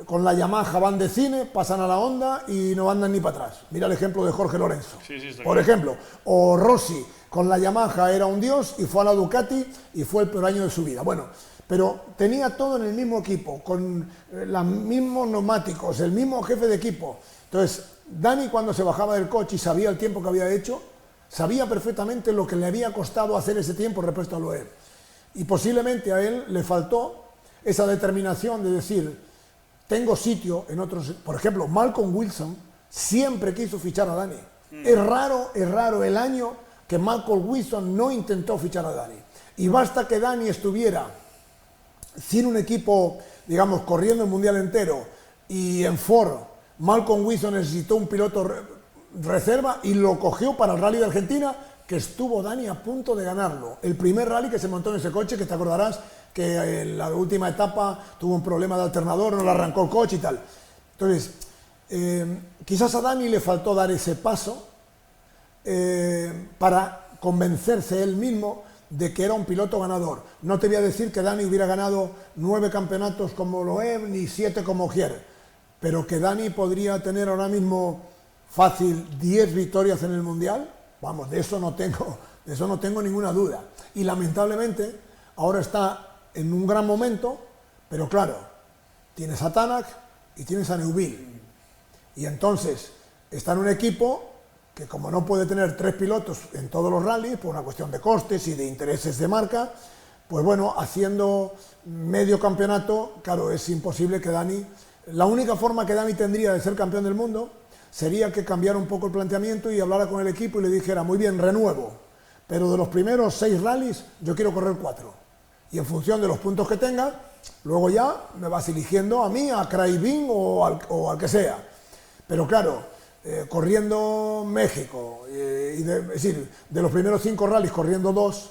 Speaker 5: con la Yamaha van de cine, pasan a la Honda y no andan ni para atrás. Mira el ejemplo de Jorge Lorenzo, por ejemplo. O Rossi, con la Yamaha era un dios y fue a la Ducati y fue el peor año de su vida. Bueno, pero tenía todo en el mismo equipo, con los mismos neumáticos, el mismo jefe de equipo. Entonces, Dani, cuando se bajaba del coche y sabía el tiempo que había hecho, sabía perfectamente lo que le había costado hacer ese tiempo respecto a Loeb. Y posiblemente a él le faltó esa determinación de decir, tengo sitio en otros. Por ejemplo, Malcolm Wilson siempre quiso fichar a Dani. Es raro el año que Malcolm Wilson no intentó fichar a Dani. Y basta que Dani estuviera sin un equipo, digamos, corriendo el mundial entero, y en Ford Malcolm Wilson necesitó un piloto reserva y lo cogió para el Rally de Argentina, que estuvo Dani a punto de ganarlo. El primer rally que se montó en ese coche, que te acordarás que en la última etapa tuvo un problema de alternador, no le arrancó el coche y tal. Entonces, quizás a Dani le faltó dar ese paso para convencerse él mismo de que era un piloto ganador. No te voy a decir que Dani hubiera ganado 9 campeonatos como Loeb, ni 7 como Ogier, pero que Dani podría tener ahora mismo fácil 10 victorias en el Mundial, vamos, de eso no tengo ninguna duda. Y lamentablemente ahora está en un gran momento, pero claro, tienes a Tanak y tienes a Neuville. Y entonces está en un equipo que, como no puede tener 3 pilotos en todos los rallies, por una cuestión de costes y de intereses de marca, pues bueno, haciendo medio campeonato, claro, es imposible que Dani... La única forma que Dani tendría de ser campeón del mundo sería que cambiara un poco el planteamiento y hablara con el equipo y le dijera, muy bien, renuevo, pero de los primeros 6 rallies yo quiero correr 4. Y en función de los puntos que tenga, luego ya me vas eligiendo a mí, a Craig o al que sea. Pero claro, corriendo México, es decir, de los primeros 5 rallies corriendo 2,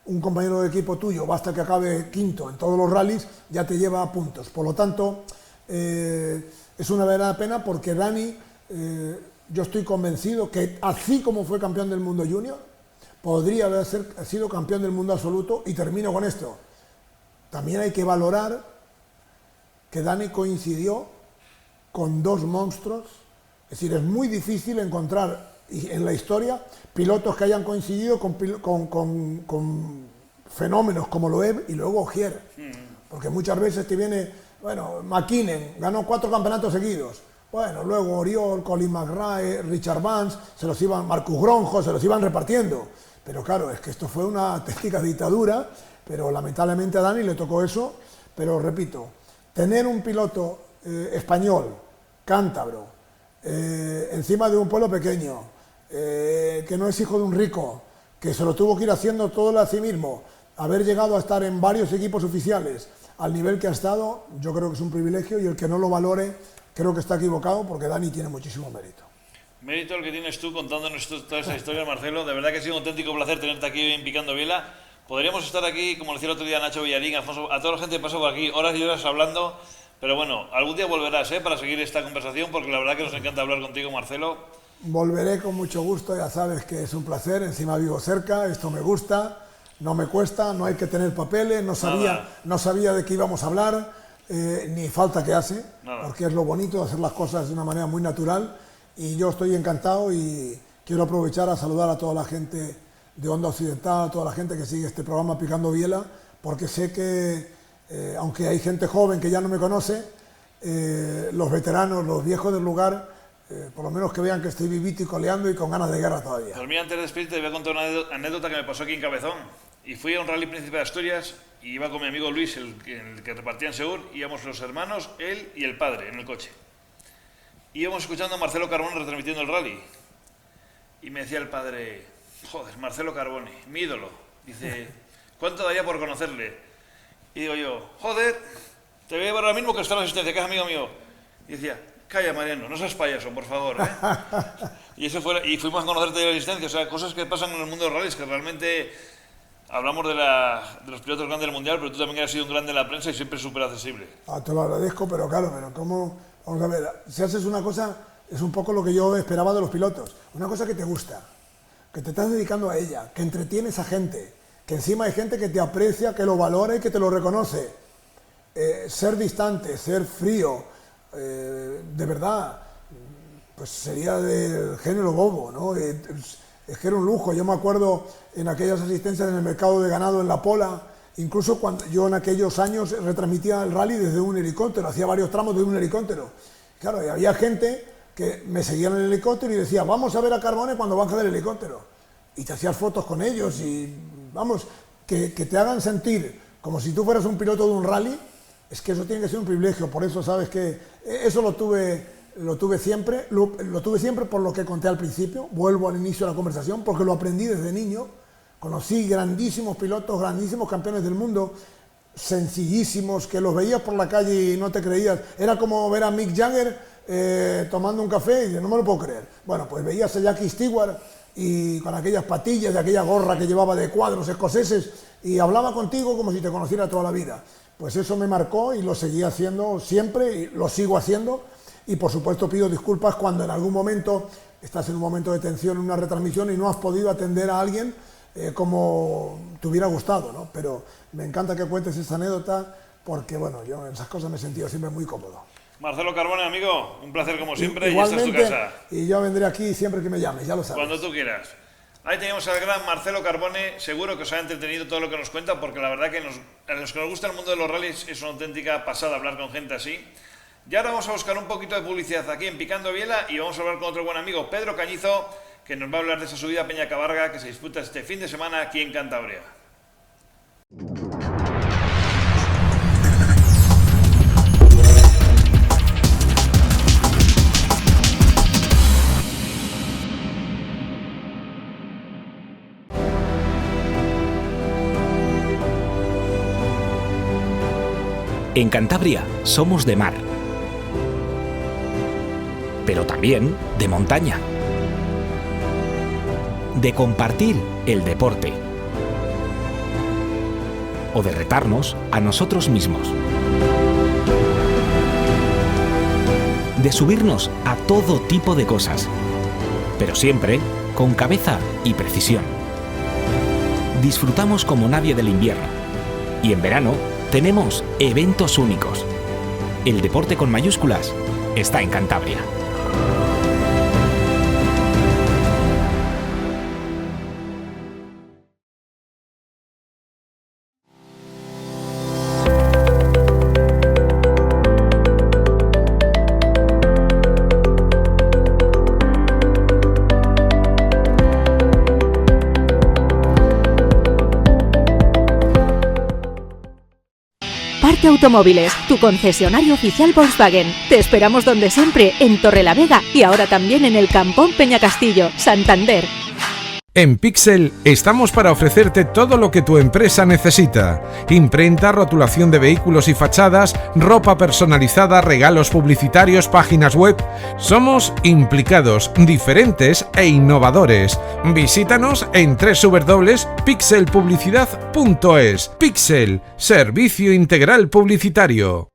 Speaker 5: un compañero de equipo tuyo, basta que acabe quinto en todos los rallies, ya te lleva puntos. Por lo tanto, es una verdadera pena porque Dani, yo estoy convencido que así como fue campeón del mundo junior, podría haber sido campeón del mundo absoluto. Y termino con esto. También hay que valorar que Dani coincidió con 2 monstruos. Es decir, es muy difícil encontrar en la historia pilotos que hayan coincidido con fenómenos como Loeb y luego Ogier. Porque muchas veces te viene, bueno, McKinnon ganó 4 campeonatos seguidos. Bueno, luego Oriol, Colin McRae, Richard Vance, Marcus Grönholm, se los iban repartiendo. Pero claro, es que esto fue una auténtica dictadura, pero lamentablemente a Dani le tocó eso. Pero repito, tener un piloto español, cántabro, encima de un pueblo pequeño, que no es hijo de un rico, que se lo tuvo que ir haciendo todo a sí mismo, haber llegado a estar en varios equipos oficiales al nivel que ha estado, yo creo que es un privilegio, y el que no lo valore creo que está equivocado, porque Dani tiene muchísimo mérito.
Speaker 4: Mérito el que tienes tú contándonos toda esta historia, Marcelo. De verdad que ha sido un auténtico placer tenerte aquí en Picando Biela. Podríamos estar aquí, como decía el otro día Nacho Villarín, Alfonso, a toda la gente que pasa por aquí, horas y horas hablando. Pero bueno, algún día volverás para seguir esta conversación, porque la verdad que nos encanta hablar contigo, Marcelo.
Speaker 5: Volveré con mucho gusto, ya sabes que es un placer. Encima vivo cerca, esto me gusta, no me cuesta, no hay que tener papeles, no sabía de qué íbamos a hablar, ni falta que hace, porque es lo bonito de hacer las cosas de una manera muy natural. Y yo estoy encantado y quiero aprovechar a saludar a toda la gente de Onda Occidental, a toda la gente que sigue este programa Picando Biela, porque sé que, aunque hay gente joven que ya no me conoce, los veteranos, los viejos del lugar, por lo menos que vean que estoy vivito y coleando y con ganas de guerra todavía.
Speaker 4: Pues mira, antes de despedirte, te voy a contar una anécdota que me pasó aquí en Cabezón. Y fui a un rally Príncipe de Asturias y iba con mi amigo Luis, el que repartía en Segur, íbamos los hermanos, él y el padre en el coche. Íbamos escuchando a Marcelo Carbone retransmitiendo el rally. Y me decía el padre, joder, Marcelo Carbone, mi ídolo. Dice, ¿cuánto daría por conocerle? Y digo yo, joder, te voy a llevar ahora mismo que está en la asistencia, que es amigo mío. Y decía, calla Mariano, no seas payaso, por favor. Y fuimos a conocerte de la asistencia, o sea, cosas que pasan en el mundo de los rallies, que realmente hablamos de los pilotos grandes del mundial, pero tú también has sido un grande en la prensa y siempre súper accesible.
Speaker 5: Te lo agradezco, pero claro, ¿cómo? Vamos a ver, si haces una cosa, es un poco lo que yo esperaba de los pilotos, una cosa que te gusta, que te estás dedicando a ella, que entretienes a gente, que encima hay gente que te aprecia, que lo valora y que te lo reconoce. Ser distante, ser frío, de verdad, pues sería del género bobo, ¿no? Es que era un lujo. Yo me acuerdo en aquellas asistencias en el mercado de ganado en La Pola, incluso cuando yo en aquellos años retransmitía el rally desde un helicóptero, hacía varios tramos de un helicóptero. Claro, y había gente que me seguía en el helicóptero y decía, vamos a ver a Carbone cuando baja del helicóptero. Y te hacías fotos con ellos y, vamos, que te hagan sentir como si tú fueras un piloto de un rally, Es que eso tiene que ser un privilegio, por eso sabes que eso lo tuve siempre por lo que conté al principio, vuelvo al inicio de la conversación, porque lo aprendí desde niño, conocí grandísimos pilotos, grandísimos campeones del mundo, sencillísimos, que los veías por la calle y no te creías, era como ver a Mick Jagger tomando un café y no me lo puedo creer. Bueno, pues veías a Jackie Stewart y con aquellas patillas y aquella gorra que llevaba de cuadros escoceses y hablaba contigo como si te conociera toda la vida. Pues eso me marcó y lo seguí haciendo siempre y lo sigo haciendo. Y por supuesto pido disculpas cuando en algún momento estás en un momento de tensión en una retransmisión y no has podido atender a alguien como te hubiera gustado, ¿no? Pero me encanta que cuentes esa anécdota porque, bueno, yo en esas cosas me he sentido siempre muy cómodo.
Speaker 4: Marcelo Carbone, amigo, un placer como siempre.
Speaker 5: Igualmente,
Speaker 4: y esta es tu casa.
Speaker 5: Y yo vendré aquí siempre que me llames, ya lo sabes.
Speaker 4: Cuando tú quieras. Ahí tenemos al gran Marcelo Carbone, seguro que os ha entretenido todo lo que nos cuenta, porque la verdad que a los que nos gusta el mundo de los rallies es una auténtica pasada hablar con gente así. Y ahora vamos a buscar un poquito de publicidad aquí en Picando Biela y vamos a hablar con otro buen amigo, Pedro Cañizo, que nos va a hablar de esa subida a Peñacabarga que se disputa este fin de semana aquí en Cantabria.
Speaker 1: En Cantabria somos de mar, pero también de montaña, de compartir el deporte o de retarnos a nosotros mismos, de subirnos a todo tipo de cosas, pero siempre con cabeza y precisión. Disfrutamos como nadie del invierno y en verano tenemos eventos únicos. El deporte con mayúsculas está en Cantabria.
Speaker 2: Parte Automóviles, tu concesionario oficial Volkswagen. Te esperamos donde siempre, en Torrelavega y ahora también en el Campón Peñacastillo, Santander.
Speaker 3: En Pixel estamos para ofrecerte todo lo que tu empresa necesita. Imprenta, rotulación de vehículos y fachadas, ropa personalizada, regalos publicitarios, páginas web. Somos implicados, diferentes e innovadores. Visítanos en www.pixelpublicidad.es. Pixel, servicio integral publicitario.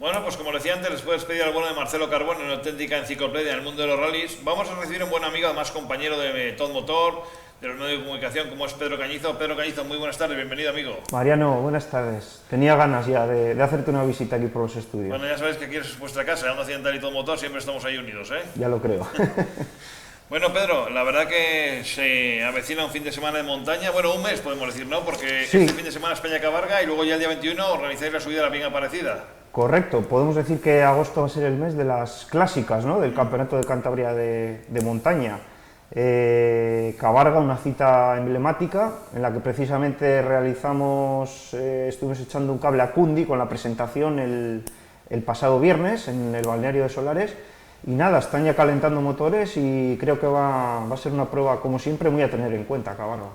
Speaker 4: Bueno, pues como decía antes, les puedes pedir al bueno de Marcelo Carbone, una auténtica enciclopedia en el mundo de los rallies. Vamos a recibir un buen amigo, además compañero de Todo Motor, de los medios de comunicación, como es Pedro Cañizo. Pedro Cañizo, muy buenas tardes, bienvenido, amigo.
Speaker 6: Mariano, buenas tardes. Tenía ganas ya de hacerte una visita aquí por los estudios.
Speaker 4: Bueno, ya sabéis que aquí es vuestra casa, Onda Occidental y Todo Motor, siempre estamos ahí unidos, ¿eh?
Speaker 6: Ya lo creo.
Speaker 4: Bueno, Pedro, la verdad que se avecina un fin de semana de montaña, bueno, un mes podemos decir, ¿no? Porque
Speaker 6: sí.
Speaker 4: Este fin de semana es Peñacabarga y luego ya el día 21 organizáis la subida de la Bien Aparecida.
Speaker 6: Correcto, podemos decir que agosto va a ser el mes de las clásicas, ¿no? Del Campeonato de Cantabria de montaña. Cabarga, una cita emblemática en la que precisamente estuvimos echando un cable a Cundi con la presentación el pasado viernes en el balneario de Solares. Y nada, están ya calentando motores y creo que va a ser una prueba, como siempre, muy a tener en cuenta, Cabarga.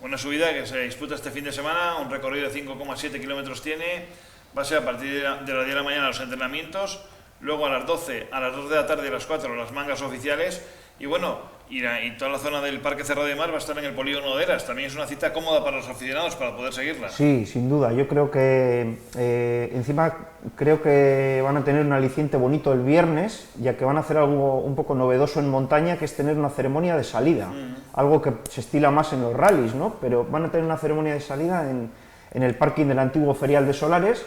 Speaker 4: Una subida que se disputa este fin de semana, un recorrido de 5,7 kilómetros tiene. Va a ser a partir de las 10 de la mañana los entrenamientos, luego a las 12, a las 2 de la tarde y a las 4 las mangas oficiales. Y bueno, y toda la zona del Parque Cerro de Mar va a estar en el polígono de Eras. También es una cita cómoda para los aficionados para poder seguirla.
Speaker 6: Sí, sin duda. Yo creo que encima creo que van a tener un aliciente bonito el viernes, ya que van a hacer algo un poco novedoso en montaña, que es tener una ceremonia de salida. Algo que se estila más en los rallies, ¿no? Pero van a tener una ceremonia de salida en el parking del antiguo ferial de Solares.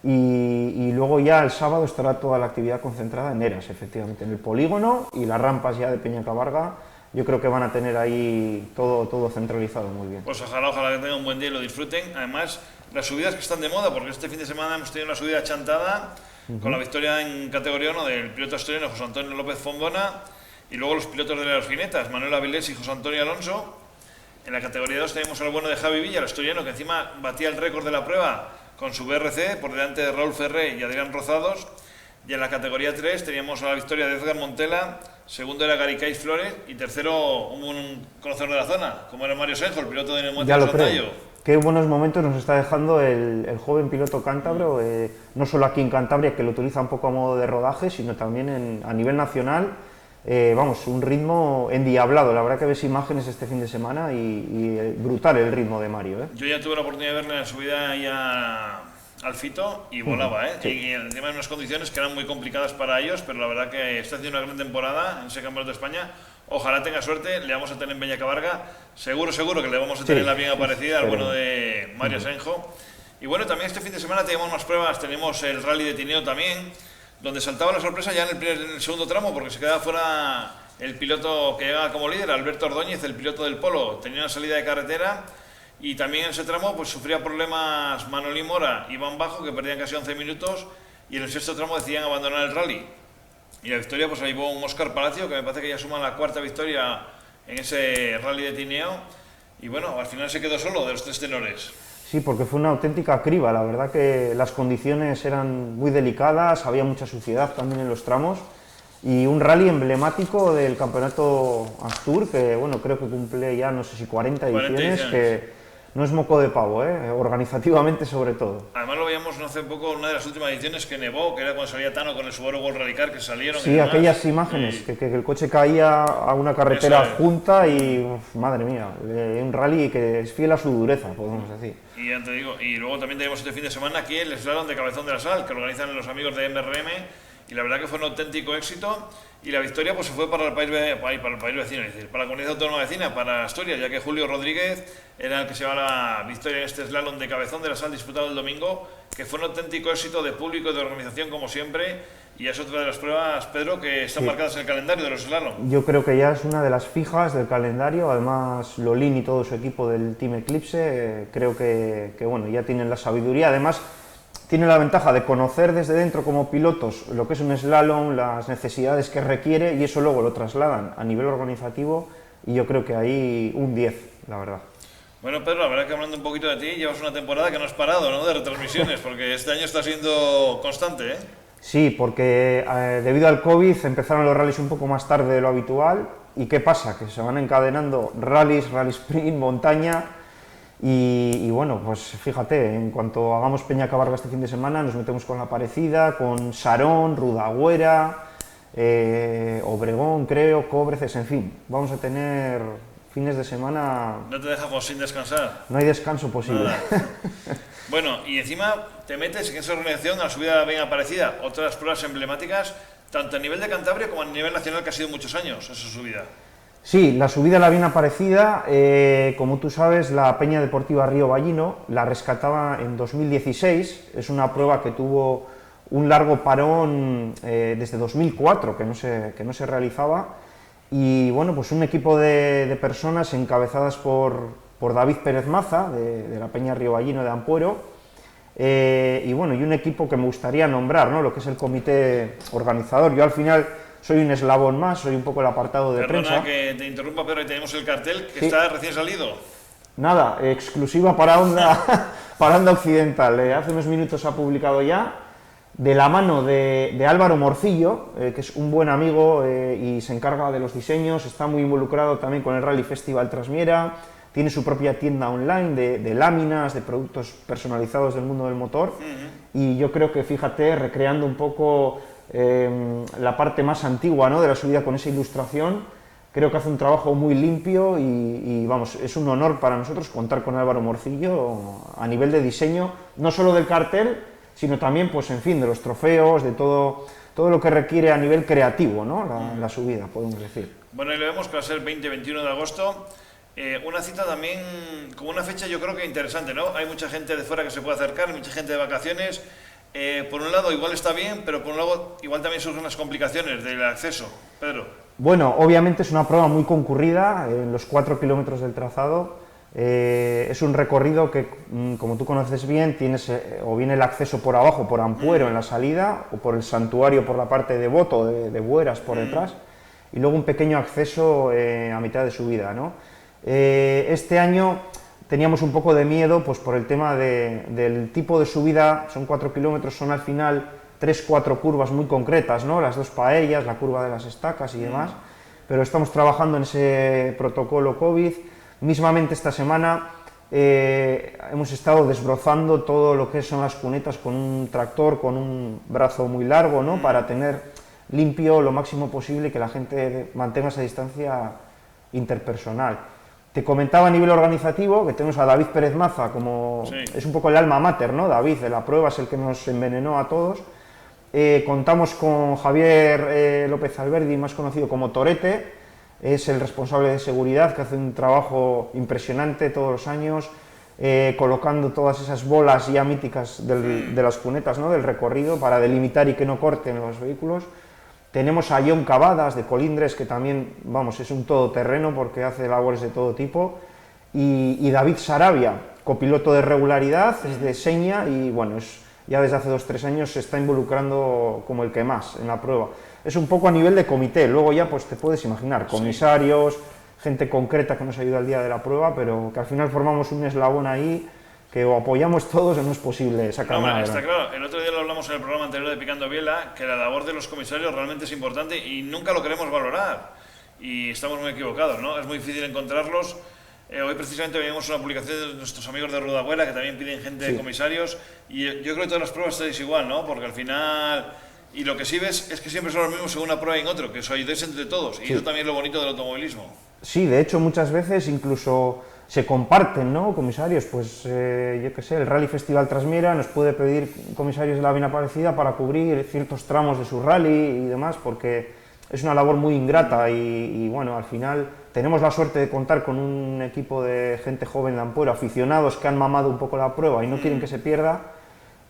Speaker 6: Y luego ya el sábado estará toda la actividad concentrada en Eras, efectivamente, en el polígono y las rampas ya de Peñacabarga yo creo que van a tener ahí todo centralizado muy bien.
Speaker 4: Pues ojalá que tengan un buen día y lo disfruten. Además, las subidas que están de moda, porque este fin de semana hemos tenido una subida chantada con la victoria en categoría 1 del piloto asturiano José Antonio López Fombona, y luego los pilotos de las jinetas, Manuel Avilés y José Antonio Alonso. En la categoría 2 tenemos al bueno de Javi Villa, el asturiano, que encima batía el récord de la prueba con su BRC por delante de Raúl Ferré y Adrián Rozados. Y en la categoría 3 teníamos a la victoria de Edgar Montela, segundo era Garicais Flores y tercero un conocedor de la zona, como era Mario Senjo, el piloto de neumáticos.
Speaker 6: Ya lo
Speaker 4: Santayo.
Speaker 6: creo. Qué buenos momentos nos está dejando el joven piloto cántabro, no solo aquí en Cantabria, que lo utiliza un poco a modo de rodaje, sino también a nivel nacional. Vamos, un ritmo endiablado. La verdad que ves imágenes este fin de semana y brutal el ritmo de Mario.
Speaker 4: Yo ya tuve la oportunidad de verle en la subida ahí al Fito y volaba,
Speaker 6: Sí.
Speaker 4: Y encima en unas condiciones que eran muy complicadas para ellos, pero la verdad que está haciendo una gran temporada en ese campeonato de España. Ojalá tenga suerte, le vamos a tener en Beñacabarga, seguro que le vamos a tener la bien aparecida al bueno de Mario Senjo. Y bueno, también este fin de semana tenemos más pruebas, tenemos el Rally de Tineo también, donde saltaba la sorpresa ya en el segundo tramo, porque se quedaba fuera el piloto que llegaba como líder, Alberto Ordóñez, el piloto del Polo, tenía una salida de carretera, y también en ese tramo pues sufría problemas Manolín Mora y Iván Bajo, que perdían casi 11 minutos, y en el sexto tramo decidían abandonar el rally. Y la victoria pues la llevó un Óscar Palacio, que me parece que ya suma la cuarta victoria en ese Rally de Tineo, y bueno, al final se quedó solo de los tres tenores.
Speaker 6: Sí, porque fue una auténtica criba, la verdad que las condiciones eran muy delicadas, había mucha suciedad también en los tramos, y un rally emblemático del campeonato Astur, que bueno, creo que cumple ya no sé si 40 ediciones, que no es moco de pavo, organizativamente sobre todo.
Speaker 4: Además lo veíamos no hace poco, una de las últimas ediciones que nevó, que era cuando salía Tano con el Subaru World Rally Car, que salieron.
Speaker 6: Sí, aquellas imágenes, que el coche caía a una carretera junta y, madre mía, un rally que es fiel a su dureza, podemos decir.
Speaker 4: Y ya te digo, y luego también tenemos este fin de semana aquí el slalom de Cabezón de la Sal, que organizan los amigos de MRM, y la verdad que fue un auténtico éxito, y la victoria pues se fue para el país vecino, es decir, para la comunidad autónoma vecina, para Asturias, ya que Julio Rodríguez era el que se llevaba la victoria en este slalom de Cabezón de la Sal disputado el domingo, que fue un auténtico éxito de público y de organización como siempre, y es otra de las pruebas, Pedro, que están marcadas en el calendario de los slalom.
Speaker 6: Yo creo que ya es una de las fijas del calendario, además Lolín y todo su equipo del Team Eclipse, creo que bueno, ya tienen la sabiduría, además tiene la ventaja de conocer desde dentro como pilotos lo que es un slalom, las necesidades que requiere, y eso luego lo trasladan a nivel organizativo, y yo creo que ahí un 10, la verdad.
Speaker 4: Bueno, Pedro, la verdad que hablando un poquito de ti, llevas una temporada que no has parado, ¿no?, de retransmisiones, porque este año está siendo constante, ¿eh?
Speaker 6: Sí, porque debido al COVID empezaron los rallies un poco más tarde de lo habitual, y ¿qué pasa? Que se van encadenando rallies, rally sprint, montaña. Y bueno, pues fíjate, en cuanto hagamos Peñacabarga este fin de semana, nos metemos con La Parecida, con Sarón, Rudagüera, Obregón, creo, Cobreces, en fin, vamos a tener fines de semana...
Speaker 4: No te dejamos sin descansar.
Speaker 6: No hay descanso posible.
Speaker 4: Bueno, y encima te metes en esa organización a la subida bien aparecida, otras pruebas emblemáticas, tanto a nivel de Cantabria como a nivel nacional, que ha sido muchos años esa subida.
Speaker 6: Sí, la subida la bien aparecida, como tú sabes, la Peña Deportiva Río Ballino la rescataba en 2016, es una prueba que tuvo un largo parón desde 2004, que no se realizaba, y bueno, pues un equipo de personas encabezadas por David Pérez Maza, de la Peña Río Ballino de Ampuero, y bueno, y un equipo que me gustaría nombrar, ¿no?, lo que es el comité organizador. Yo al final soy un eslabón más, soy un poco el apartado de prensa.
Speaker 4: Perdona que te interrumpa, pero ahí tenemos el cartel que
Speaker 6: sí.
Speaker 4: Está recién salido.
Speaker 6: Nada, exclusiva para Onda Occidental. Hace unos minutos ha publicado ya, de la mano de Álvaro Morcillo, que es un buen amigo y se encarga de los diseños, está muy involucrado también con el Rally Festival Trasmiera, tiene su propia tienda online de láminas, de productos personalizados del mundo del motor, y yo creo que, fíjate, recreando un poco la parte más antigua, ¿no?, de la subida con esa ilustración, creo que hace un trabajo muy limpio y vamos, es un honor para nosotros contar con Álvaro Morcillo a nivel de diseño, no solo del cartel, sino también, pues en fin, de los trofeos, de todo lo que requiere a nivel creativo, ¿no?, la subida, podemos decir.
Speaker 4: Bueno, y lo vemos que va a ser 20-21 de agosto, una cita también como una fecha yo creo que interesante, ¿no? Hay mucha gente de fuera que se puede acercar, hay mucha gente de vacaciones. Por un lado igual está bien, pero por un lado igual también surgen las complicaciones del acceso, Pedro.
Speaker 6: Bueno, obviamente es una prueba muy concurrida en los 4 kilómetros del trazado. Es un recorrido que, como tú conoces bien, tienes o bien el acceso por abajo, por Ampuero en la salida, o por el santuario por la parte de Boto, de Bueras por detrás, y luego un pequeño acceso a mitad de subida, ¿no? Este año teníamos un poco de miedo pues, por el tema del tipo de subida. Son 4 kilómetros, son al final 3-4 curvas muy concretas, ¿no? Las 2 paellas, la curva de las estacas y demás, pero estamos trabajando en ese protocolo COVID. Mismamente esta semana hemos estado desbrozando todo lo que son las cunetas con un tractor, con un brazo muy largo, ¿no? Para tener limpio lo máximo posible y que la gente mantenga esa distancia interpersonal. Te comentaba a nivel organizativo que tenemos a David Pérez Maza, como es un poco el alma mater, ¿no? David de la prueba es el que nos envenenó a todos. Contamos con Javier López Alberdi, más conocido como Torete. Es el responsable de seguridad, que hace un trabajo impresionante todos los años, colocando todas esas bolas ya míticas de las cunetas, ¿no? Del recorrido, para delimitar y que no corten los vehículos. Tenemos a John Cavadas de Colindres, que también, vamos, es un todoterreno porque hace labores de todo tipo, y David Sarabia, copiloto de regularidad, es de Seña, y bueno, ya desde hace 2-3 años se está involucrando como el que más en la prueba. Es un poco a nivel de comité, luego ya pues te puedes imaginar, comisarios, gente concreta que nos ayuda el día de la prueba, pero que al final formamos un eslabón ahí que o apoyamos todos o no es posible sacar nada.
Speaker 4: Está claro, el otro día lo hablamos en el programa anterior de Picando Biela, que la labor de los comisarios realmente es importante y nunca lo queremos valorar, y estamos muy equivocados, ¿no? Es muy difícil encontrarlos. Hoy precisamente veíamos una publicación de nuestros amigos de Rudabuela que también piden gente de comisarios, y yo creo que todas las pruebas estáis igual, ¿no? Porque al final... Y lo que sí ves es que siempre son los mismos en una prueba y en otro, que os ayudéis entre todos, y eso también es lo bonito del automovilismo.
Speaker 6: Sí, de hecho muchas veces incluso se comparten, ¿no? Comisarios, pues yo qué sé, el Rally Festival Trasmiera nos puede pedir comisarios de la Vina Aparecida para cubrir ciertos tramos de su rally y demás, porque es una labor muy ingrata y bueno, al final tenemos la suerte de contar con un equipo de gente joven de Ampuero, aficionados que han mamado un poco la prueba y no quieren que se pierda.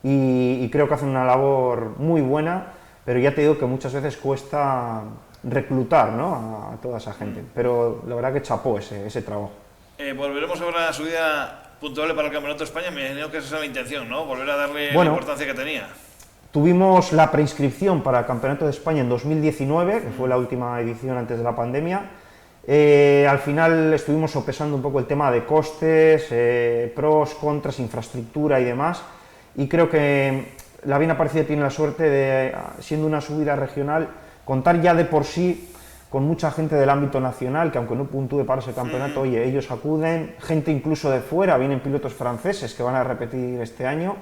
Speaker 6: Y creo que hacen una labor muy buena, pero ya te digo que muchas veces cuesta reclutar, ¿no? a toda esa gente, pero la verdad que chapó ese trabajo.
Speaker 4: Volveremos a ver la subida puntual para el Campeonato de España, me imagino que esa es la intención, ¿no? Volver a darle la importancia que tenía.
Speaker 6: Tuvimos la preinscripción para el Campeonato de España en 2019, que fue la última edición antes de la pandemia. Al final estuvimos sopesando un poco el tema de costes, pros, contras, infraestructura y demás. Y creo que la Vina Aparecida tiene la suerte de, siendo una subida regional, contar ya de por sí con mucha gente del ámbito nacional, que aunque no puntúe para ese campeonato, oye, ellos acuden, gente incluso de fuera, vienen pilotos franceses que van a repetir este año,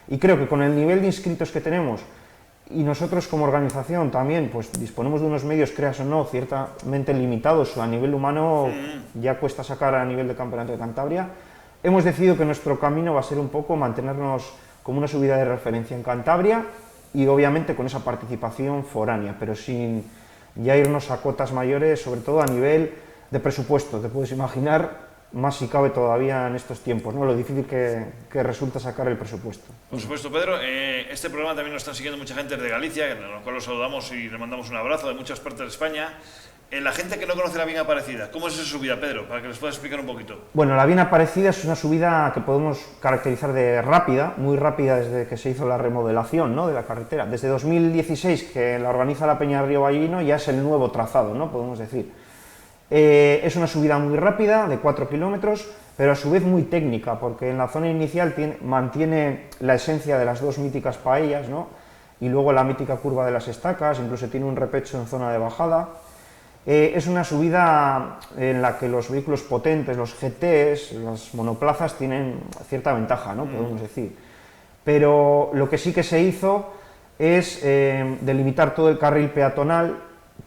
Speaker 6: y creo que con el nivel de inscritos que tenemos, y nosotros como organización también, pues disponemos de unos medios, creas o no, ciertamente limitados, a nivel humano ya cuesta sacar a nivel de Campeonato de Cantabria, hemos decidido que nuestro camino va a ser un poco mantenernos como una subida de referencia en Cantabria y obviamente con esa participación foránea, pero sin ya irnos a cotas mayores, sobre todo a nivel de presupuesto. Te puedes imaginar, más si cabe todavía en estos tiempos, ¿no? Lo difícil que resulta sacar el presupuesto.
Speaker 4: Por supuesto, Pedro. Este programa también lo están siguiendo mucha gente de Galicia, a lo cual los saludamos y le mandamos un abrazo, de muchas partes de España. La gente que no conoce la Vina Aparecida, ¿cómo es esa subida, Pedro? Para que les puedas explicar un poquito. Bueno,
Speaker 6: la Vina Aparecida es una subida que podemos caracterizar de rápida, muy rápida desde que se hizo la remodelación, ¿no? De la carretera. Desde 2016, que la organiza la Peña Río Ballino, ya es el nuevo trazado, ¿no? Podemos decir. Es una subida muy rápida, de 4 kilómetros, pero a su vez muy técnica, porque en la zona inicial mantiene la esencia de las dos míticas paellas, ¿no? Y luego la mítica curva de las estacas, incluso tiene un repecho en zona de bajada. Es una subida en la que los vehículos potentes, los GTs, las monoplazas tienen cierta ventaja, ¿no? Podemos decir. Pero lo que sí que se hizo es delimitar todo el carril peatonal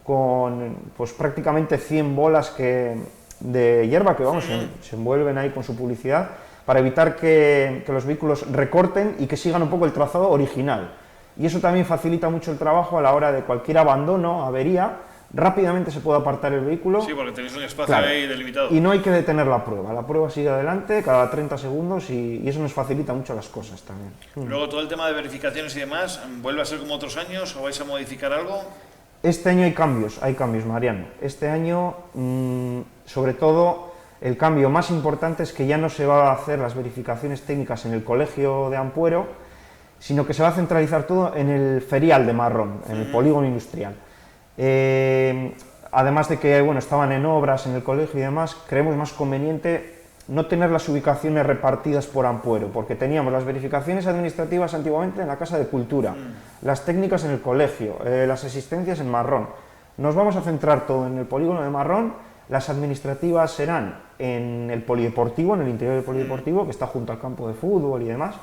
Speaker 6: con pues, prácticamente 100 bolas de hierba que vamos, se envuelven ahí con su publicidad para evitar que los vehículos recorten y que sigan un poco el trazado original. Y eso también facilita mucho el trabajo a la hora de cualquier abandono, avería, rápidamente se puede apartar el vehículo.
Speaker 4: Sí, porque tenéis un espacio ahí delimitado.
Speaker 6: Y no hay que detener la prueba sigue adelante cada 30 segundos y eso nos facilita mucho las cosas también.
Speaker 4: Luego todo el tema de verificaciones y demás, ¿vuelve a ser como otros años o vais a modificar algo?
Speaker 6: Este año hay cambios, Mariano. Este año, sobre todo, el cambio más importante es que ya no se van a hacer las verificaciones técnicas en el colegio de Ampuero, sino que se va a centralizar todo en el ferial de Marrón, en el polígono industrial. Además de que bueno, estaban en obras en el colegio y demás, creemos más conveniente no tener las ubicaciones repartidas por Ampuero, porque teníamos las verificaciones administrativas antiguamente en la Casa de Cultura, las técnicas en el colegio, las asistencias en Marrón. Nos vamos a centrar todo en el polígono de Marrón, las administrativas serán en el polideportivo, en el interior del polideportivo, que está junto al campo de fútbol y demás.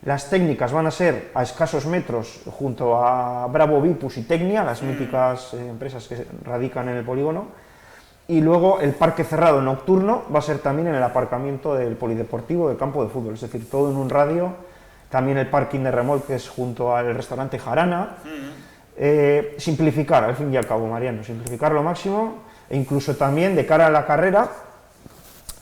Speaker 6: Las técnicas van a ser a escasos metros junto a Bravo Vipus y Tecnia, las míticas empresas que radican en el polígono. Y luego el parque cerrado nocturno va a ser también en el aparcamiento del polideportivo del campo de fútbol, es decir, todo en un radio. También el parking de remolques junto al restaurante Jarana. Simplificar, al fin y al cabo, Mariano, simplificar lo máximo, e incluso también de cara a la carrera,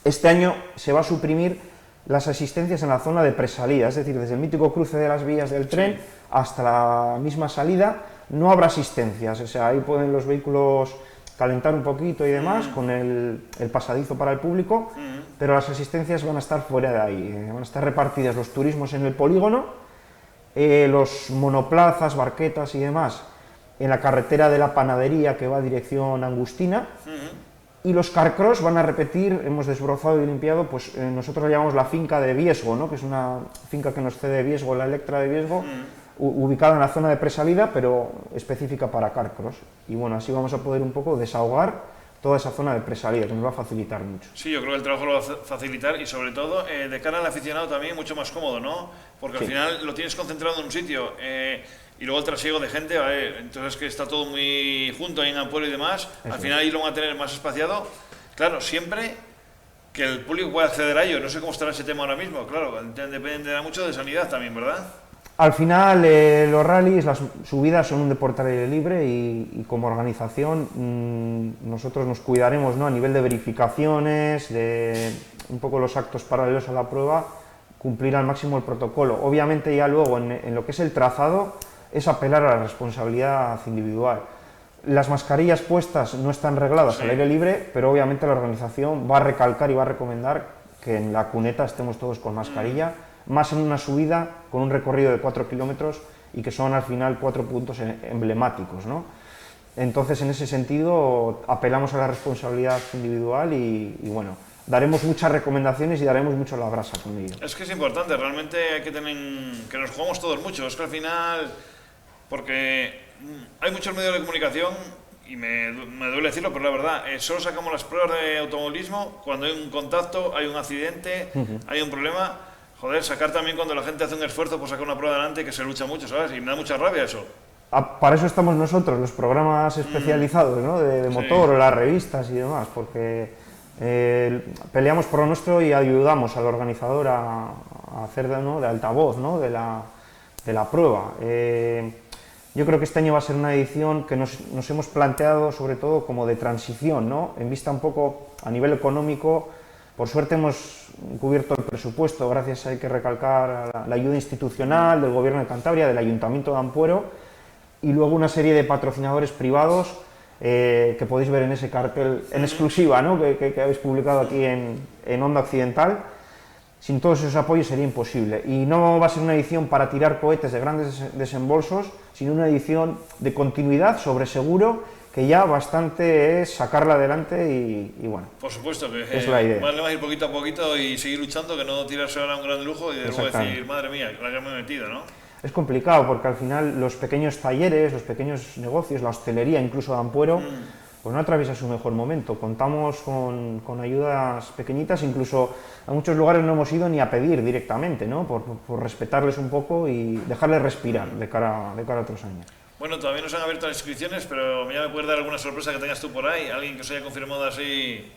Speaker 6: este año se va a suprimir las asistencias en la zona de presalida, es decir, desde el mítico cruce de las vías del tren hasta la misma salida, no habrá asistencias, o sea, ahí pueden los vehículos calentar un poquito y demás, con el pasadizo para el público, pero las asistencias van a estar fuera de ahí, van a estar repartidas los turismos en el polígono, los monoplazas, barquetas y demás en la carretera de la Panadería que va a dirección Angustina, y los carcross van a repetir, hemos desbrozado y limpiado, pues nosotros le llamamos la finca de Viesgo, ¿no? Que es una finca que nos cede Viesgo, la Electra de Viesgo, ubicada en la zona de presalida, pero específica para carcross. Y bueno, así vamos a poder un poco desahogar toda esa zona de presalida, que nos va a facilitar mucho.
Speaker 4: Sí, yo creo que el trabajo lo va a facilitar y sobre todo de cara al aficionado también mucho más cómodo, ¿no? Porque al final lo tienes concentrado en un sitio y luego el trasiego de gente, ¿vale? Entonces que está todo muy junto ahí en Ampuero y demás, al final ahí lo van a tener más espaciado. Claro, siempre que el público pueda acceder a ello, no sé cómo estará ese tema ahora mismo, claro, dependerá mucho de sanidad también, ¿verdad?
Speaker 6: Al final, los rallies, las subidas son un deporte al aire libre y como organización nosotros nos cuidaremos, ¿no? A nivel de verificaciones, de un poco los actos paralelos a la prueba, cumplir al máximo el protocolo. Obviamente ya luego en lo que es el trazado es apelar a la responsabilidad individual. Las mascarillas puestas no están regladas al aire libre, pero obviamente la organización va a recalcar y va a recomendar que en la cuneta estemos todos con mascarilla, más en una subida con un recorrido de 4 kilómetros y que son al final 4 puntos emblemáticos, ¿no? Entonces, en ese sentido, apelamos a la responsabilidad individual y bueno, daremos muchas recomendaciones y daremos mucho la brasa con ello.
Speaker 4: Es que es importante, realmente hay que tener, que nos jugamos todos mucho, es que al final, porque hay muchos medios de comunicación, y me duele decirlo, pero la verdad, solo sacamos las pruebas de automovilismo cuando hay un contacto, hay un accidente, hay un problema. Joder, sacar también cuando la gente hace un esfuerzo por sacar una prueba adelante, que se lucha mucho, ¿sabes? Y me da mucha rabia eso.
Speaker 6: Para eso estamos nosotros, los programas especializados, ¿no? de motor, o las revistas y demás, porque peleamos por lo nuestro y ayudamos al organizador a hacer de altavoz, ¿no? de la prueba. Yo creo que este año va a ser una edición que nos hemos planteado sobre todo como de transición, ¿no? En vista un poco a nivel económico. Por suerte hemos cubierto el presupuesto, gracias, hay que recalcar, a la ayuda institucional del Gobierno de Cantabria, del Ayuntamiento de Ampuero, y luego una serie de patrocinadores privados que podéis ver en ese cartel en exclusiva, ¿no? que habéis publicado aquí en Onda Occidental. Sin todos esos apoyos sería imposible. Y no va a ser una edición para tirar cohetes de grandes desembolsos, sino una edición de continuidad sobre seguro, que ya bastante es sacarla adelante y bueno.
Speaker 4: Por supuesto, que
Speaker 6: es la idea.
Speaker 4: Más le va a ir poquito a poquito y seguir luchando, que no tirarse ahora un gran lujo y luego decir, madre mía, la que me he metido, ¿no?
Speaker 6: Es complicado porque al final los pequeños talleres, los pequeños negocios, la hostelería incluso de Ampuero, pues no atraviesa su mejor momento. Contamos con ayudas pequeñitas, incluso a muchos lugares no hemos ido ni a pedir directamente, ¿no? Por respetarles un poco y dejarles respirar de cara a otros años.
Speaker 4: Bueno, todavía no se han abierto las inscripciones, pero ya me puedes dar alguna sorpresa que tengas tú por ahí, alguien que os haya confirmado así.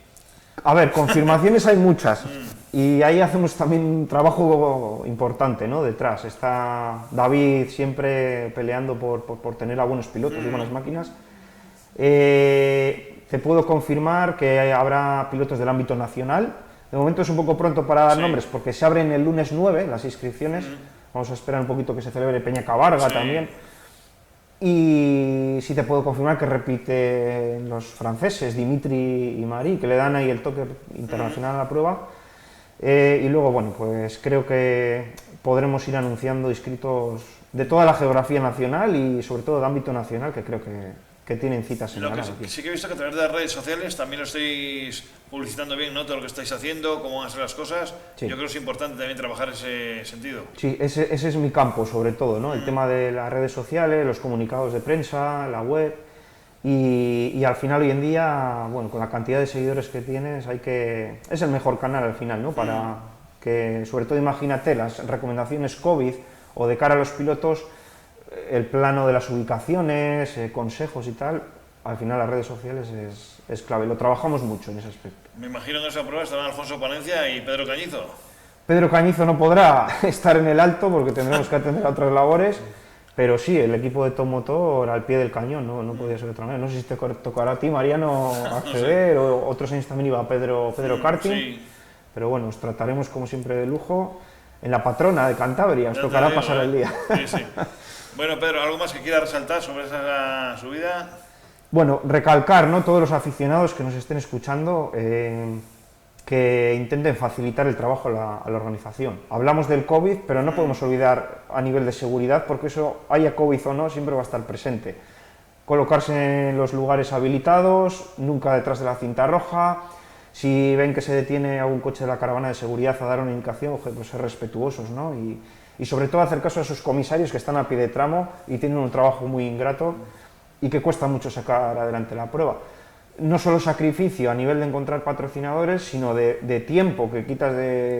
Speaker 6: A ver, confirmaciones hay muchas y ahí hacemos también un trabajo importante, ¿no? Detrás está David siempre peleando por tener a buenos pilotos y buenas máquinas. Te puedo confirmar que habrá pilotos del ámbito nacional. De momento es un poco pronto para dar nombres porque se abren el lunes 9 las inscripciones. Vamos a esperar un poquito que se celebre Peña Cabarga también. Y sí te puedo confirmar que repiten los franceses, Dimitri y Marie, que le dan ahí el toque internacional a la prueba. Y luego, bueno, pues creo que podremos ir anunciando inscritos de toda la geografía nacional y sobre todo de ámbito nacional, que creo que tienen citas en
Speaker 4: Lo que
Speaker 6: aquí.
Speaker 4: sí que he visto que a través de las redes sociales también lo estáis publicitando bien, ¿no? Todo lo que estáis haciendo, cómo van a ser las cosas.
Speaker 6: Sí.
Speaker 4: Yo creo que es importante también trabajar ese sentido.
Speaker 6: Sí, ese es mi campo sobre todo, ¿no? El tema de las redes sociales, los comunicados de prensa, la web y al final hoy en día, bueno, con la cantidad de seguidores que tienes, es el mejor canal al final, ¿no? Para que, sobre todo imagínate, las recomendaciones COVID o de cara a los pilotos, el plano de las ubicaciones, consejos y tal, al final las redes sociales es clave. Lo trabajamos mucho en ese aspecto.
Speaker 4: Me imagino que en esa prueba estarán Alfonso Palencia y Pedro Cañizo.
Speaker 6: Pedro Cañizo no podrá estar en el alto porque tendremos que atender a otras labores, pero sí, el equipo de Top Motor al pie del cañón, no podía ser de otra manera. No sé si te tocará a ti, Mariano, acceder, no sé. O otros años también iba Pedro Karting, sí. Pero bueno, os trataremos como siempre de lujo en la patrona de Cantabria, os tocará digo, pasar el día.
Speaker 4: Sí. Bueno, Pedro, ¿algo más que quieras resaltar sobre esa subida?
Speaker 6: Bueno, recalcar, ¿no? Todos los aficionados que nos estén escuchando, que intenten facilitar el trabajo a la organización. Hablamos del COVID, pero no podemos olvidar a nivel de seguridad, porque eso, haya COVID o no, siempre va a estar presente. Colocarse en los lugares habilitados, nunca detrás de la cinta roja. Si ven que se detiene algún coche de la caravana de seguridad a dar una indicación, pues ser respetuosos, ¿no? Y sobre todo hacer caso a sus comisarios que están a pie de tramo y tienen un trabajo muy ingrato y que cuesta mucho sacar adelante la prueba. No solo sacrificio a nivel de encontrar patrocinadores, sino de tiempo que quitas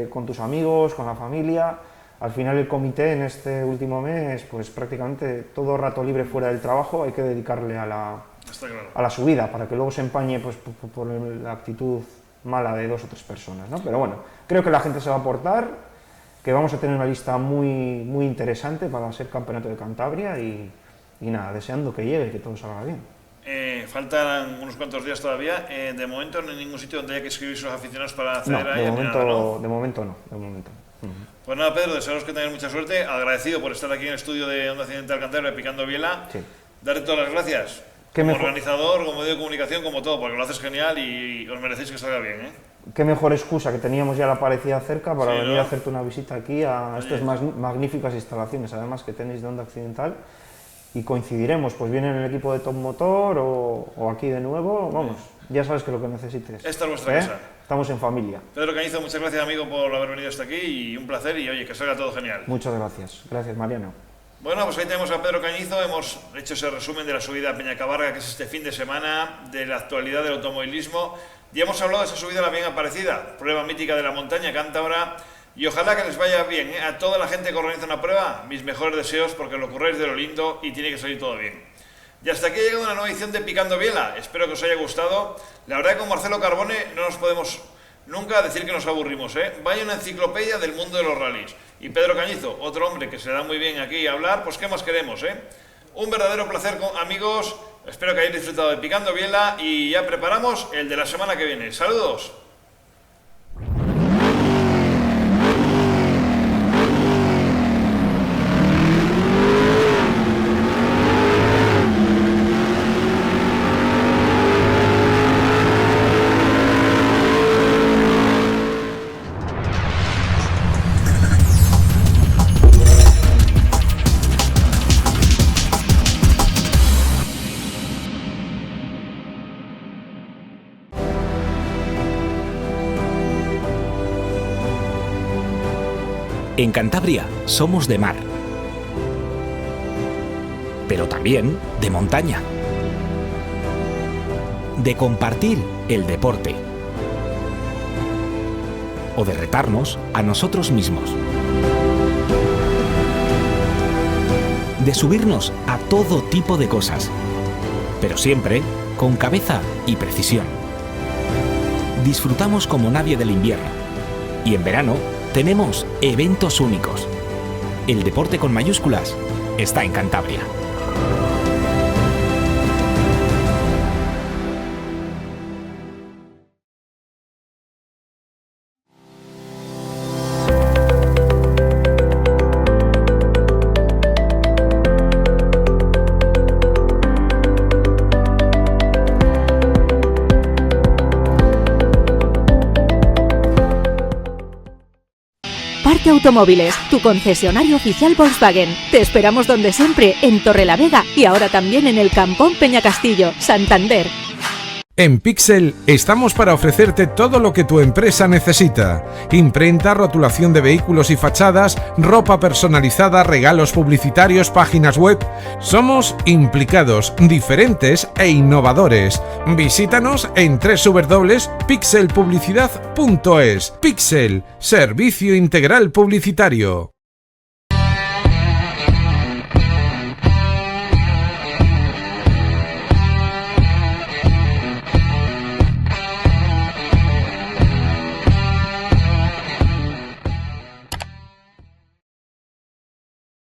Speaker 6: con tus amigos, con la familia. Al final el comité en este último mes, pues prácticamente todo rato libre fuera del trabajo hay que dedicarle a la subida, para que luego se empañe pues, por la actitud mala de 2 o 3 personas, ¿no? Pero bueno, creo que la gente se va a aportar, que vamos a tener una lista muy interesante para ser campeonato de Cantabria y nada, deseando que llegue y que todo salga bien.
Speaker 4: Faltan unos cuantos días todavía. De momento no hay ningún sitio donde haya que inscribirse los aficionados para acceder
Speaker 6: a
Speaker 4: ella.
Speaker 6: De momento no.
Speaker 4: Pues nada, Pedro, desearos que tengáis mucha suerte. Agradecido por estar aquí en el estudio de Onda Occidental Cantabria picando biela. Sí. Darle todas las gracias. Como organizador, como medio de comunicación, como todo, porque lo haces genial y os merecéis que salga bien, ¿eh?
Speaker 6: Qué mejor excusa, que teníamos ya la parecida cerca para venir a hacerte una visita aquí a estas magníficas instalaciones, además que tenéis de Onda Occidental, y coincidiremos, pues bien en el equipo de Top Motor o aquí de nuevo, vamos, ya sabes que lo que necesites.
Speaker 4: Esta es vuestra casa.
Speaker 6: Estamos en familia.
Speaker 4: Pedro Cañizo, muchas gracias, amigo, por haber venido hasta aquí y un placer y oye, que salga todo genial.
Speaker 6: Muchas gracias. Gracias, Mariano.
Speaker 4: Bueno, pues ahí tenemos a Pedro Cañizo, hemos hecho ese resumen de la subida a Peñacabarga, que es este fin de semana, de la actualidad del automovilismo. Ya hemos hablado de esa subida a la bien aparecida, prueba mítica de la montaña cántabra, y ojalá que les vaya bien, ¿eh? A toda la gente que organiza una prueba, mis mejores deseos porque lo curráis de lo lindo y tiene que salir todo bien. Y hasta aquí ha llegado una nueva edición de Picando Biela, espero que os haya gustado. La verdad que con Marcelo Carbone no nos podemos nunca decir que nos aburrimos, ¿eh? Vaya una enciclopedia del mundo de los rallies. Y Pedro Cañizo, otro hombre que se da muy bien aquí a hablar, pues qué más queremos, ¿eh? Un verdadero placer, amigos. Espero que hayáis disfrutado de Picando Biela y ya preparamos el de la semana que viene. ¡Saludos!
Speaker 1: En Cantabria somos de mar, pero también de montaña, de compartir el deporte o de retarnos a nosotros mismos, de subirnos a todo tipo de cosas, pero siempre con cabeza y precisión. Disfrutamos como nadie del invierno y en verano tenemos eventos únicos. El deporte con mayúsculas está en Cantabria.
Speaker 2: Parte Automóviles, tu concesionario oficial Volkswagen. Te esperamos donde siempre, en Torrelavega y ahora también en el Campón Peñacastillo, Santander.
Speaker 3: En Pixel estamos para ofrecerte todo lo que tu empresa necesita. Imprenta, rotulación de vehículos y fachadas, ropa personalizada, regalos publicitarios, páginas web. Somos implicados, diferentes e innovadores. Visítanos en www.pixelpublicidad.es. Pixel, servicio integral publicitario.